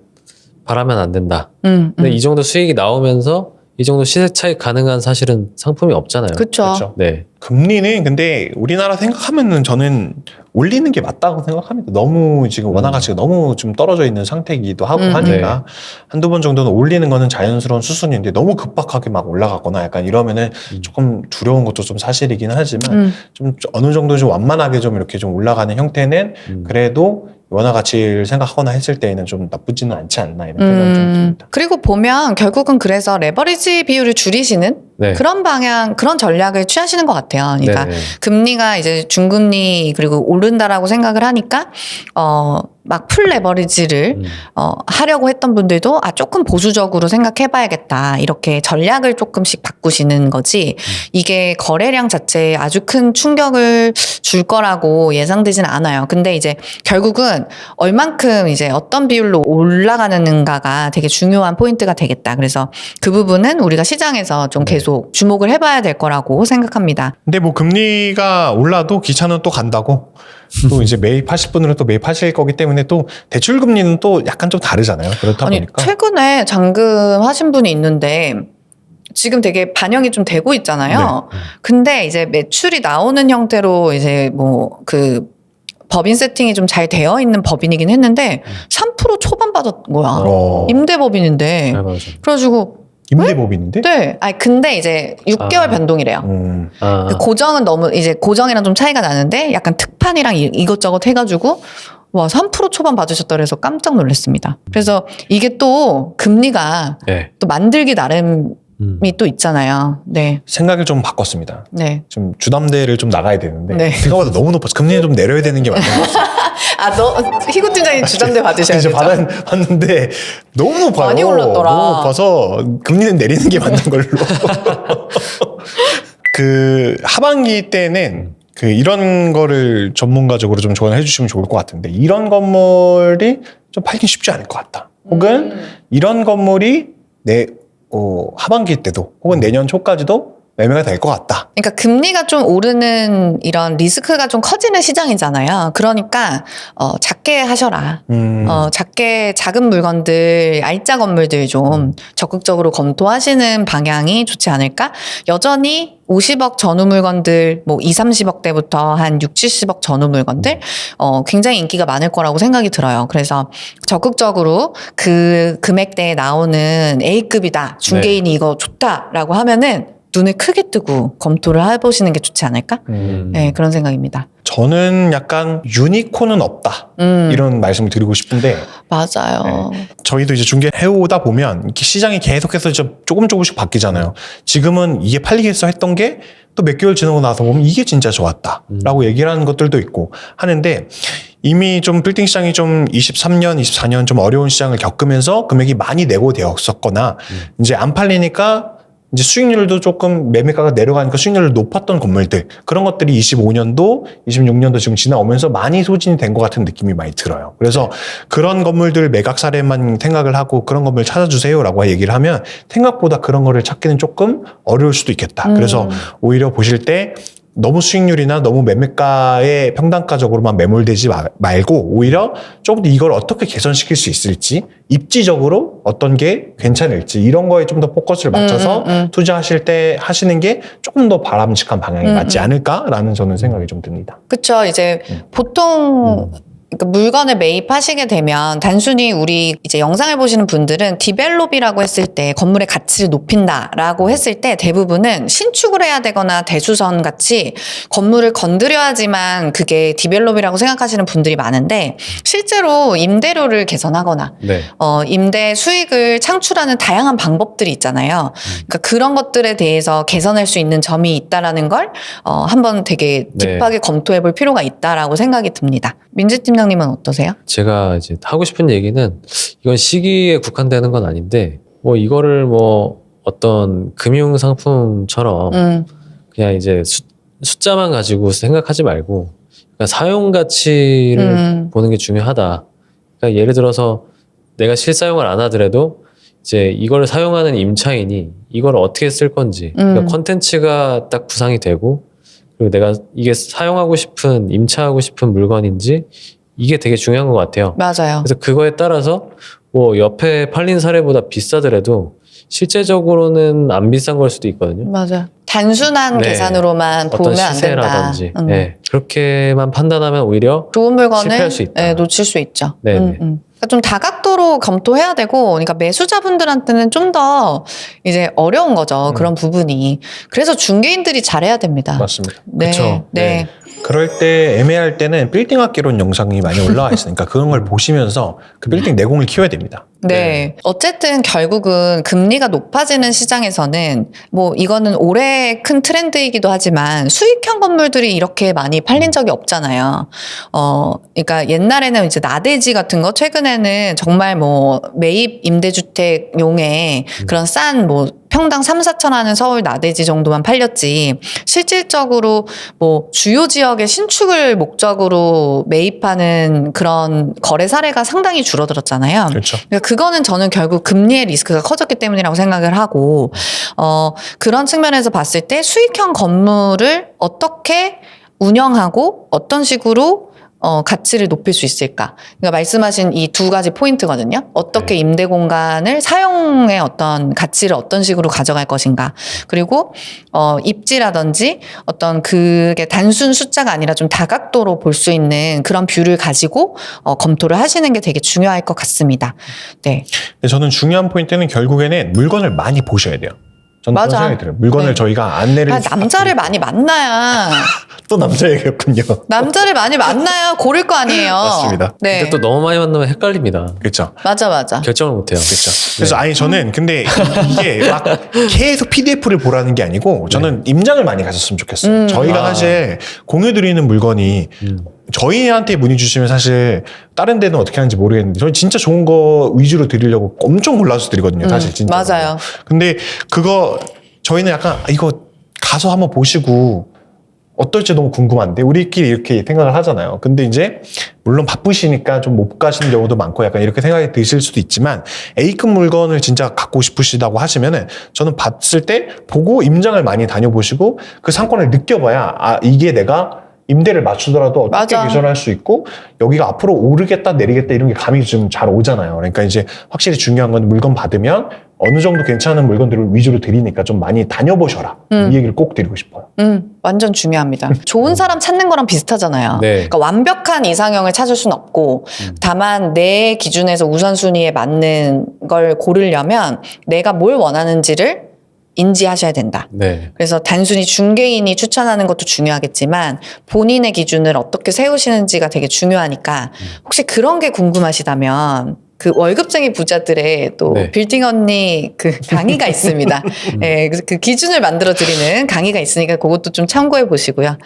바라면 안 된다. 근데 이 정도 수익이 나오면서 이 정도 시세 차익 가능한 사실은 상품이 없잖아요. 그렇죠. 네. 금리는 근데 우리나라 생각하면은 저는 올리는 게 맞다고 생각합니다. 너무 지금 원화 가치가 너무 좀 떨어져 있는 상태이기도 하고 하니까 한두 번 정도는 올리는 거는 자연스러운 수순인데, 너무 급박하게 막 올라가거나 약간 이러면은 조금 두려운 것도 좀 사실이긴 하지만 좀 어느 정도 좀 완만하게 좀 이렇게 좀 올라가는 형태는 그래도 원화 가치를 생각하거나 했을 때에는 좀 나쁘지는 않지 않나 이런 생각이 좀 듭니다. 그리고 보면 결국은 그래서 레버리지 비율을 줄이시는 네. 그런 방향, 그런 전략을 취하시는 것 같아요. 그러니까 네네. 금리가 이제 중금리 그리고 오른다라고 생각을 하니까 막 풀 레버리지를 하려고 했던 분들도 조금 보수적으로 생각해봐야겠다, 이렇게 전략을 조금씩 바꾸시는 거지, 이게 거래량 자체에 아주 큰 충격을 줄 거라고 예상되지는 않아요. 근데 이제 결국은 얼만큼 이제 어떤 비율로 올라가는가가 되게 중요한 포인트가 되겠다. 그래서 그 부분은 우리가 시장에서 좀 계속 주목을 해봐야 될 거라고 생각합니다. 근데 뭐 금리가 올라도 기차는 또 간다고, 또 이제 매입하실 분들은 또 매입하실 거기 때문에 또 대출 금리는 또 약간 좀 다르잖아요. 그렇다 아니, 보니까 최근에 잔금하신 분이 있는데 지금 되게 반영이 좀 되고 있잖아요. 근데 이제 매출이 나오는 형태로 이제 뭐 그 법인 세팅이 좀 잘 되어 있는 법인이긴 했는데 3% 초반 받았던 거야. 임대법인인데. 네, 맞아요. 그래가지고 임대법인인데? 네. 근데 이제 6개월 변동이래요. 그 고정은 너무 이제 고정이랑 좀 차이가 나는데 약간 특판이랑 이것저것 해가지고 와, 3% 초반 받으셨다 그래서 깜짝 놀랐습니다. 그래서 이게 또 금리가 네. 또 만들기 나름이 또 있잖아요. 네. 생각을 좀 바꿨습니다. 네. 좀 주담대를 좀 나가야 되는데 네. 생각보다 너무 높아서 금리는 좀 내려야 되는 게 맞는 것 같아요. 희구 팀장님 주담대 받으셔야죠. 이제 받았는데 너무 높아요. 많이 올랐더라. 너무 높아서 금리는 내리는 게 맞는 걸로. 그 하반기 때는 그 이런 거를 전문가적으로 좀 조언해 주시면 좋을 것 같은데, 이런 건물이 좀 팔긴 쉽지 않을 것 같다. 혹은 이런 건물이 하반기 때도 혹은 내년 초까지도 매매가 될 것 같다. 그러니까 금리가 좀 오르는 이런 리스크가 좀 커지는 시장이잖아요. 그러니까 작게 하셔라. 작은 물건들, 알짜 건물들 좀 적극적으로 검토하시는 방향이 좋지 않을까? 여전히 50억 전후 물건들, 뭐 2, 30억대부터 한 6, 70억 전후 물건들 굉장히 인기가 많을 거라고 생각이 들어요. 그래서 적극적으로 그 금액대에 나오는 A급이다, 중개인이 이거 좋다라고 하면은 눈을 크게 뜨고 검토를 해보시는 게 좋지 않을까? 네, 그런 생각입니다. 저는 약간 유니콘은 없다. 이런 말씀을 드리고 싶은데. 맞아요. 네. 저희도 이제 중개해오다 보면 이렇게 시장이 계속해서 조금씩 바뀌잖아요. 지금은 이게 팔리겠어 했던 게 또 몇 개월 지나고 나서 보면 이게 진짜 좋았다. 라고 얘기를 하는 것들도 있고 하는데, 이미 좀 빌딩 시장이 좀 23년, 24년 좀 어려운 시장을 겪으면서 금액이 많이 내고 되었었거나 이제 안 팔리니까 이제 수익률도 조금 매매가가 내려가니까 수익률을 높았던 건물들, 그런 것들이 25년도, 26년도 지금 지나오면서 많이 소진이 된 것 같은 느낌이 많이 들어요. 그래서 그런 건물들 매각 사례만 생각을 하고 그런 건물 찾아주세요라고 얘기를 하면 생각보다 그런 거를 찾기는 조금 어려울 수도 있겠다. 그래서 오히려 보실 때 너무 수익률이나 너무 매매가의 평단가적으로만 매몰되지 말고 오히려 조금 더 이걸 어떻게 개선시킬 수 있을지, 입지적으로 어떤 게 괜찮을지 이런 거에 좀 더 포커스를 맞춰서 투자하실 때 하시는 게 조금 더 바람직한 방향이 맞지 않을까라는 저는 생각이 좀 듭니다. 그렇죠. 이제 보통 그러니까 물건을 매입하시게 되면 단순히 우리 이제 영상을 보시는 분들은 디벨롭이라고 했을 때 건물의 가치를 높인다라고 했을 때 대부분은 신축을 해야 되거나 대수선 같이 건물을 건드려야지만 그게 디벨롭이라고 생각하시는 분들이 많은데, 실제로 임대료를 개선하거나 네. 임대 수익을 창출하는 다양한 방법들이 있잖아요. 그러니까 그런 것들에 대해서 개선할 수 있는 점이 있다라는 걸 한번 되게 딥하게 검토해 볼 필요가 있다라고 생각이 듭니다. 민지 팀장님은 어떠세요? 제가 이제 하고 싶은 얘기는, 이건 시기에 국한되는 건 아닌데, 뭐 이거를 뭐 어떤 금융 상품처럼 그냥 이제 숫자만 가지고 생각하지 말고, 그러니까 사용 가치를 보는 게 중요하다. 그러니까 예를 들어서 내가 실사용을 안 하더라도 이제 이걸 사용하는 임차인이 이걸 어떻게 쓸 건지, 그러니까 컨텐츠가 딱 구상이 되고, 그리고 내가 이게 사용하고 싶은, 임차하고 싶은 물건인지 이게 되게 중요한 것 같아요. 맞아요. 그래서 그거에 따라서 뭐 옆에 팔린 사례보다 비싸더라도 실제적으로는 안 비싼 걸 수도 있거든요. 맞아요. 단순한 계산으로만 어떤 보면 안 된다. 시세라든지 네. 그렇게만 판단하면 오히려 좋은 물건을 실패할 수 있다. 놓칠 수 있죠. 네네. 그러니까 좀 다각도로 검토해야 되고, 그러니까 매수자분들한테는 좀 더 이제 어려운 거죠. 그런 부분이. 그래서 중개인들이 잘해야 됩니다. 맞습니다. 네. 그쵸. 네. 그럴 때 애매할 때는 빌딩 학개론 영상이 많이 올라와 있으니까 그런 걸 보시면서 그 빌딩 내공을 키워야 됩니다. 네. 어쨌든 결국은 금리가 높아지는 시장에서는 뭐 이거는 올해 큰 트렌드이기도 하지만 수익형 건물들이 이렇게 많이 팔린 적이 없잖아요. 그러니까 옛날에는 이제 나대지 같은 거, 최근에는 정말 뭐 매입 임대주택용의 그런 싼 뭐 평당 3, 4천 하는 서울 나대지 정도만 팔렸지, 실질적으로 뭐 주요 지역의 신축을 목적으로 매입하는 그런 거래 사례가 상당히 줄어들었잖아요. 그렇죠. 그러니까 그거는 저는 결국 금리의 리스크가 커졌기 때문이라고 생각을 하고, 그런 측면에서 봤을 때 수익형 건물을 어떻게 운영하고 어떤 식으로 가치를 높일 수 있을까? 그러니까 말씀하신 이 두 가지 포인트거든요. 어떻게 임대 공간을 사용의 어떤 가치를 어떤 식으로 가져갈 것인가. 그리고 입지라든지 어떤 그게 단순 숫자가 아니라 좀 다각도로 볼 수 있는 그런 뷰를 가지고 검토를 하시는 게 되게 중요할 것 같습니다. 네. 근데 저는 중요한 포인트는 결국에는 물건을 많이 보셔야 돼요. 저는 그런 맞아. 생각이 들어요. 물건을 네. 저희가 안내를 남자를 많이 만나야 또 남자 얘기였군요. 남자를 많이 만나야 고를 거 아니에요. 맞습니다. 네. 근데 또 너무 많이 만나면 헷갈립니다. 그렇죠. 맞아. 결정을 못해요. 그렇죠. 그래서 아니 저는 근데 이게 막 계속 PDF를 보라는 게 아니고 저는 임장을 많이 가졌으면 좋겠어요. 저희가 사실 공유드리는 물건이 저희한테 문의 주시면 사실 다른 데는 어떻게 하는지 모르겠는데 저희 진짜 좋은 거 위주로 드리려고 엄청 골라서 드리거든요. 사실 진짜. 맞아요. 근데 그거 저희는 약간 이거 가서 한번 보시고 어떨지 너무 궁금한데 우리끼리 이렇게 생각을 하잖아요. 근데 이제 물론 바쁘시니까 좀 못 가시는 경우도 많고 약간 이렇게 생각이 드실 수도 있지만 A급 물건을 진짜 갖고 싶으시다고 하시면은 저는 봤을 때 보고 임장을 많이 다녀보시고 그 상권을 느껴봐야 아 이게 내가 임대를 맞추더라도 어떻게 맞아. 개선할 수 있고 여기가 앞으로 오르겠다 내리겠다 이런 게 감이 좀 잘 오잖아요. 그러니까 이제 확실히 중요한 건 물건 받으면 어느 정도 괜찮은 물건들을 위주로 드리니까 좀 많이 다녀보셔라. 이 얘기를 꼭 드리고 싶어요. 완전 중요합니다. 좋은 사람 찾는 거랑 비슷하잖아요. 네. 그러니까 완벽한 이상형을 찾을 수는 없고 다만 내 기준에서 우선순위에 맞는 걸 고르려면 내가 뭘 원하는지를 인지하셔야 된다. 네. 그래서 단순히 중개인이 추천하는 것도 중요하겠지만 본인의 기준을 어떻게 세우시는지가 되게 중요하니까 혹시 그런 게 궁금하시다면 그 월급쟁이 부자들의 또 네. 빌딩 언니 그 강의가 있습니다. 네, 그래서 그 기준을 만들어 드리는 강의가 있으니까 그것도 좀 참고해 보시고요.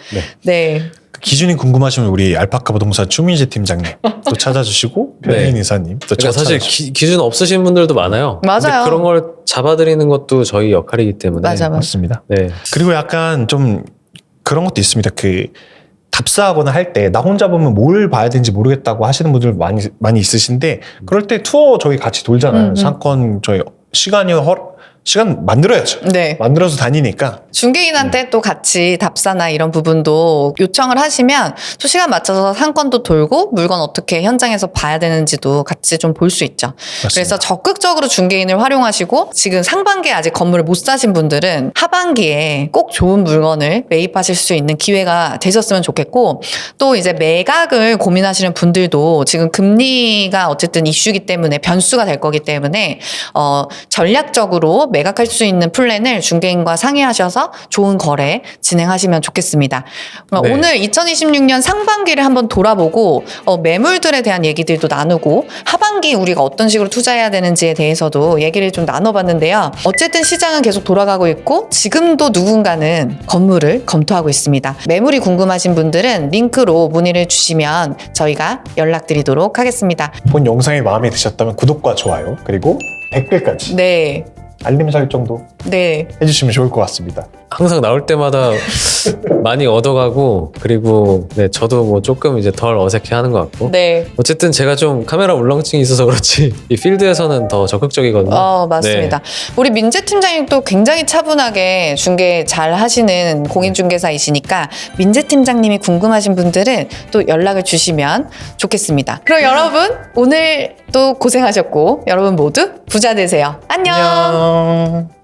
네. 그 기준이 궁금하시면 우리 알파카 부동산 추민재 팀장님 또 찾아주시고 변혜인 이사님 또 그러니까 사실 기준 없으신 분들도 많아요. 맞아요. 근데 그런 걸 잡아드리는 것도 저희 역할이기 때문에. 맞아. 맞습니다. 네. 그리고 약간 좀 그런 것도 있습니다. 그 답사하거나 할 때 나 혼자 보면 뭘 봐야 되는지 모르겠다고 하시는 분들 많이 있으신데 그럴 때 투어 저희 같이 돌잖아요. 상권 저희 시간 만들어야죠. 네. 만들어서 다니니까 중개인한테 또 같이 답사나 이런 부분도 요청을 하시면 또 시간 맞춰서 상권도 돌고 물건 어떻게 현장에서 봐야 되는지도 같이 좀 볼 수 있죠. 그래서 적극적으로 중개인을 활용하시고 지금 상반기에 아직 건물을 못 사신 분들은 하반기에 꼭 좋은 물건을 매입하실 수 있는 기회가 되셨으면 좋겠고 또 이제 매각을 고민하시는 분들도 지금 금리가 어쨌든 이슈기 때문에 변수가 될 거기 때문에 전략적으로 매각할 수 있는 플랜을 중개인과 상의하셔서 좋은 거래 진행하시면 좋겠습니다. 네. 오늘 2026년 상반기를 한번 돌아보고 매물들에 대한 얘기들도 나누고 하반기 우리가 어떤 식으로 투자해야 되는지에 대해서도 얘기를 좀 나눠봤는데요. 어쨌든 시장은 계속 돌아가고 있고 지금도 누군가는 건물을 검토하고 있습니다. 매물이 궁금하신 분들은 링크로 문의를 주시면 저희가 연락드리도록 하겠습니다. 본 영상이 마음에 드셨다면 구독과 좋아요 그리고 댓글까지 네. 알림 설정도 네. 해주시면 좋을 것 같습니다. 항상 나올 때마다 많이 얻어가고 그리고 네, 저도 뭐 조금 이제 덜 어색해하는 것 같고 네. 어쨌든 제가 좀 카메라 울렁증이 있어서 그렇지 이 필드에서는 더 적극적이거든요. 맞습니다. 네. 우리 민재 팀장님도 굉장히 차분하게 중개 잘 하시는 공인중개사이시니까 민재 팀장님이 궁금하신 분들은 또 연락을 주시면 좋겠습니다. 그럼 여러분 오늘 또 고생하셨고 여러분 모두 부자 되세요. 안녕. 안녕.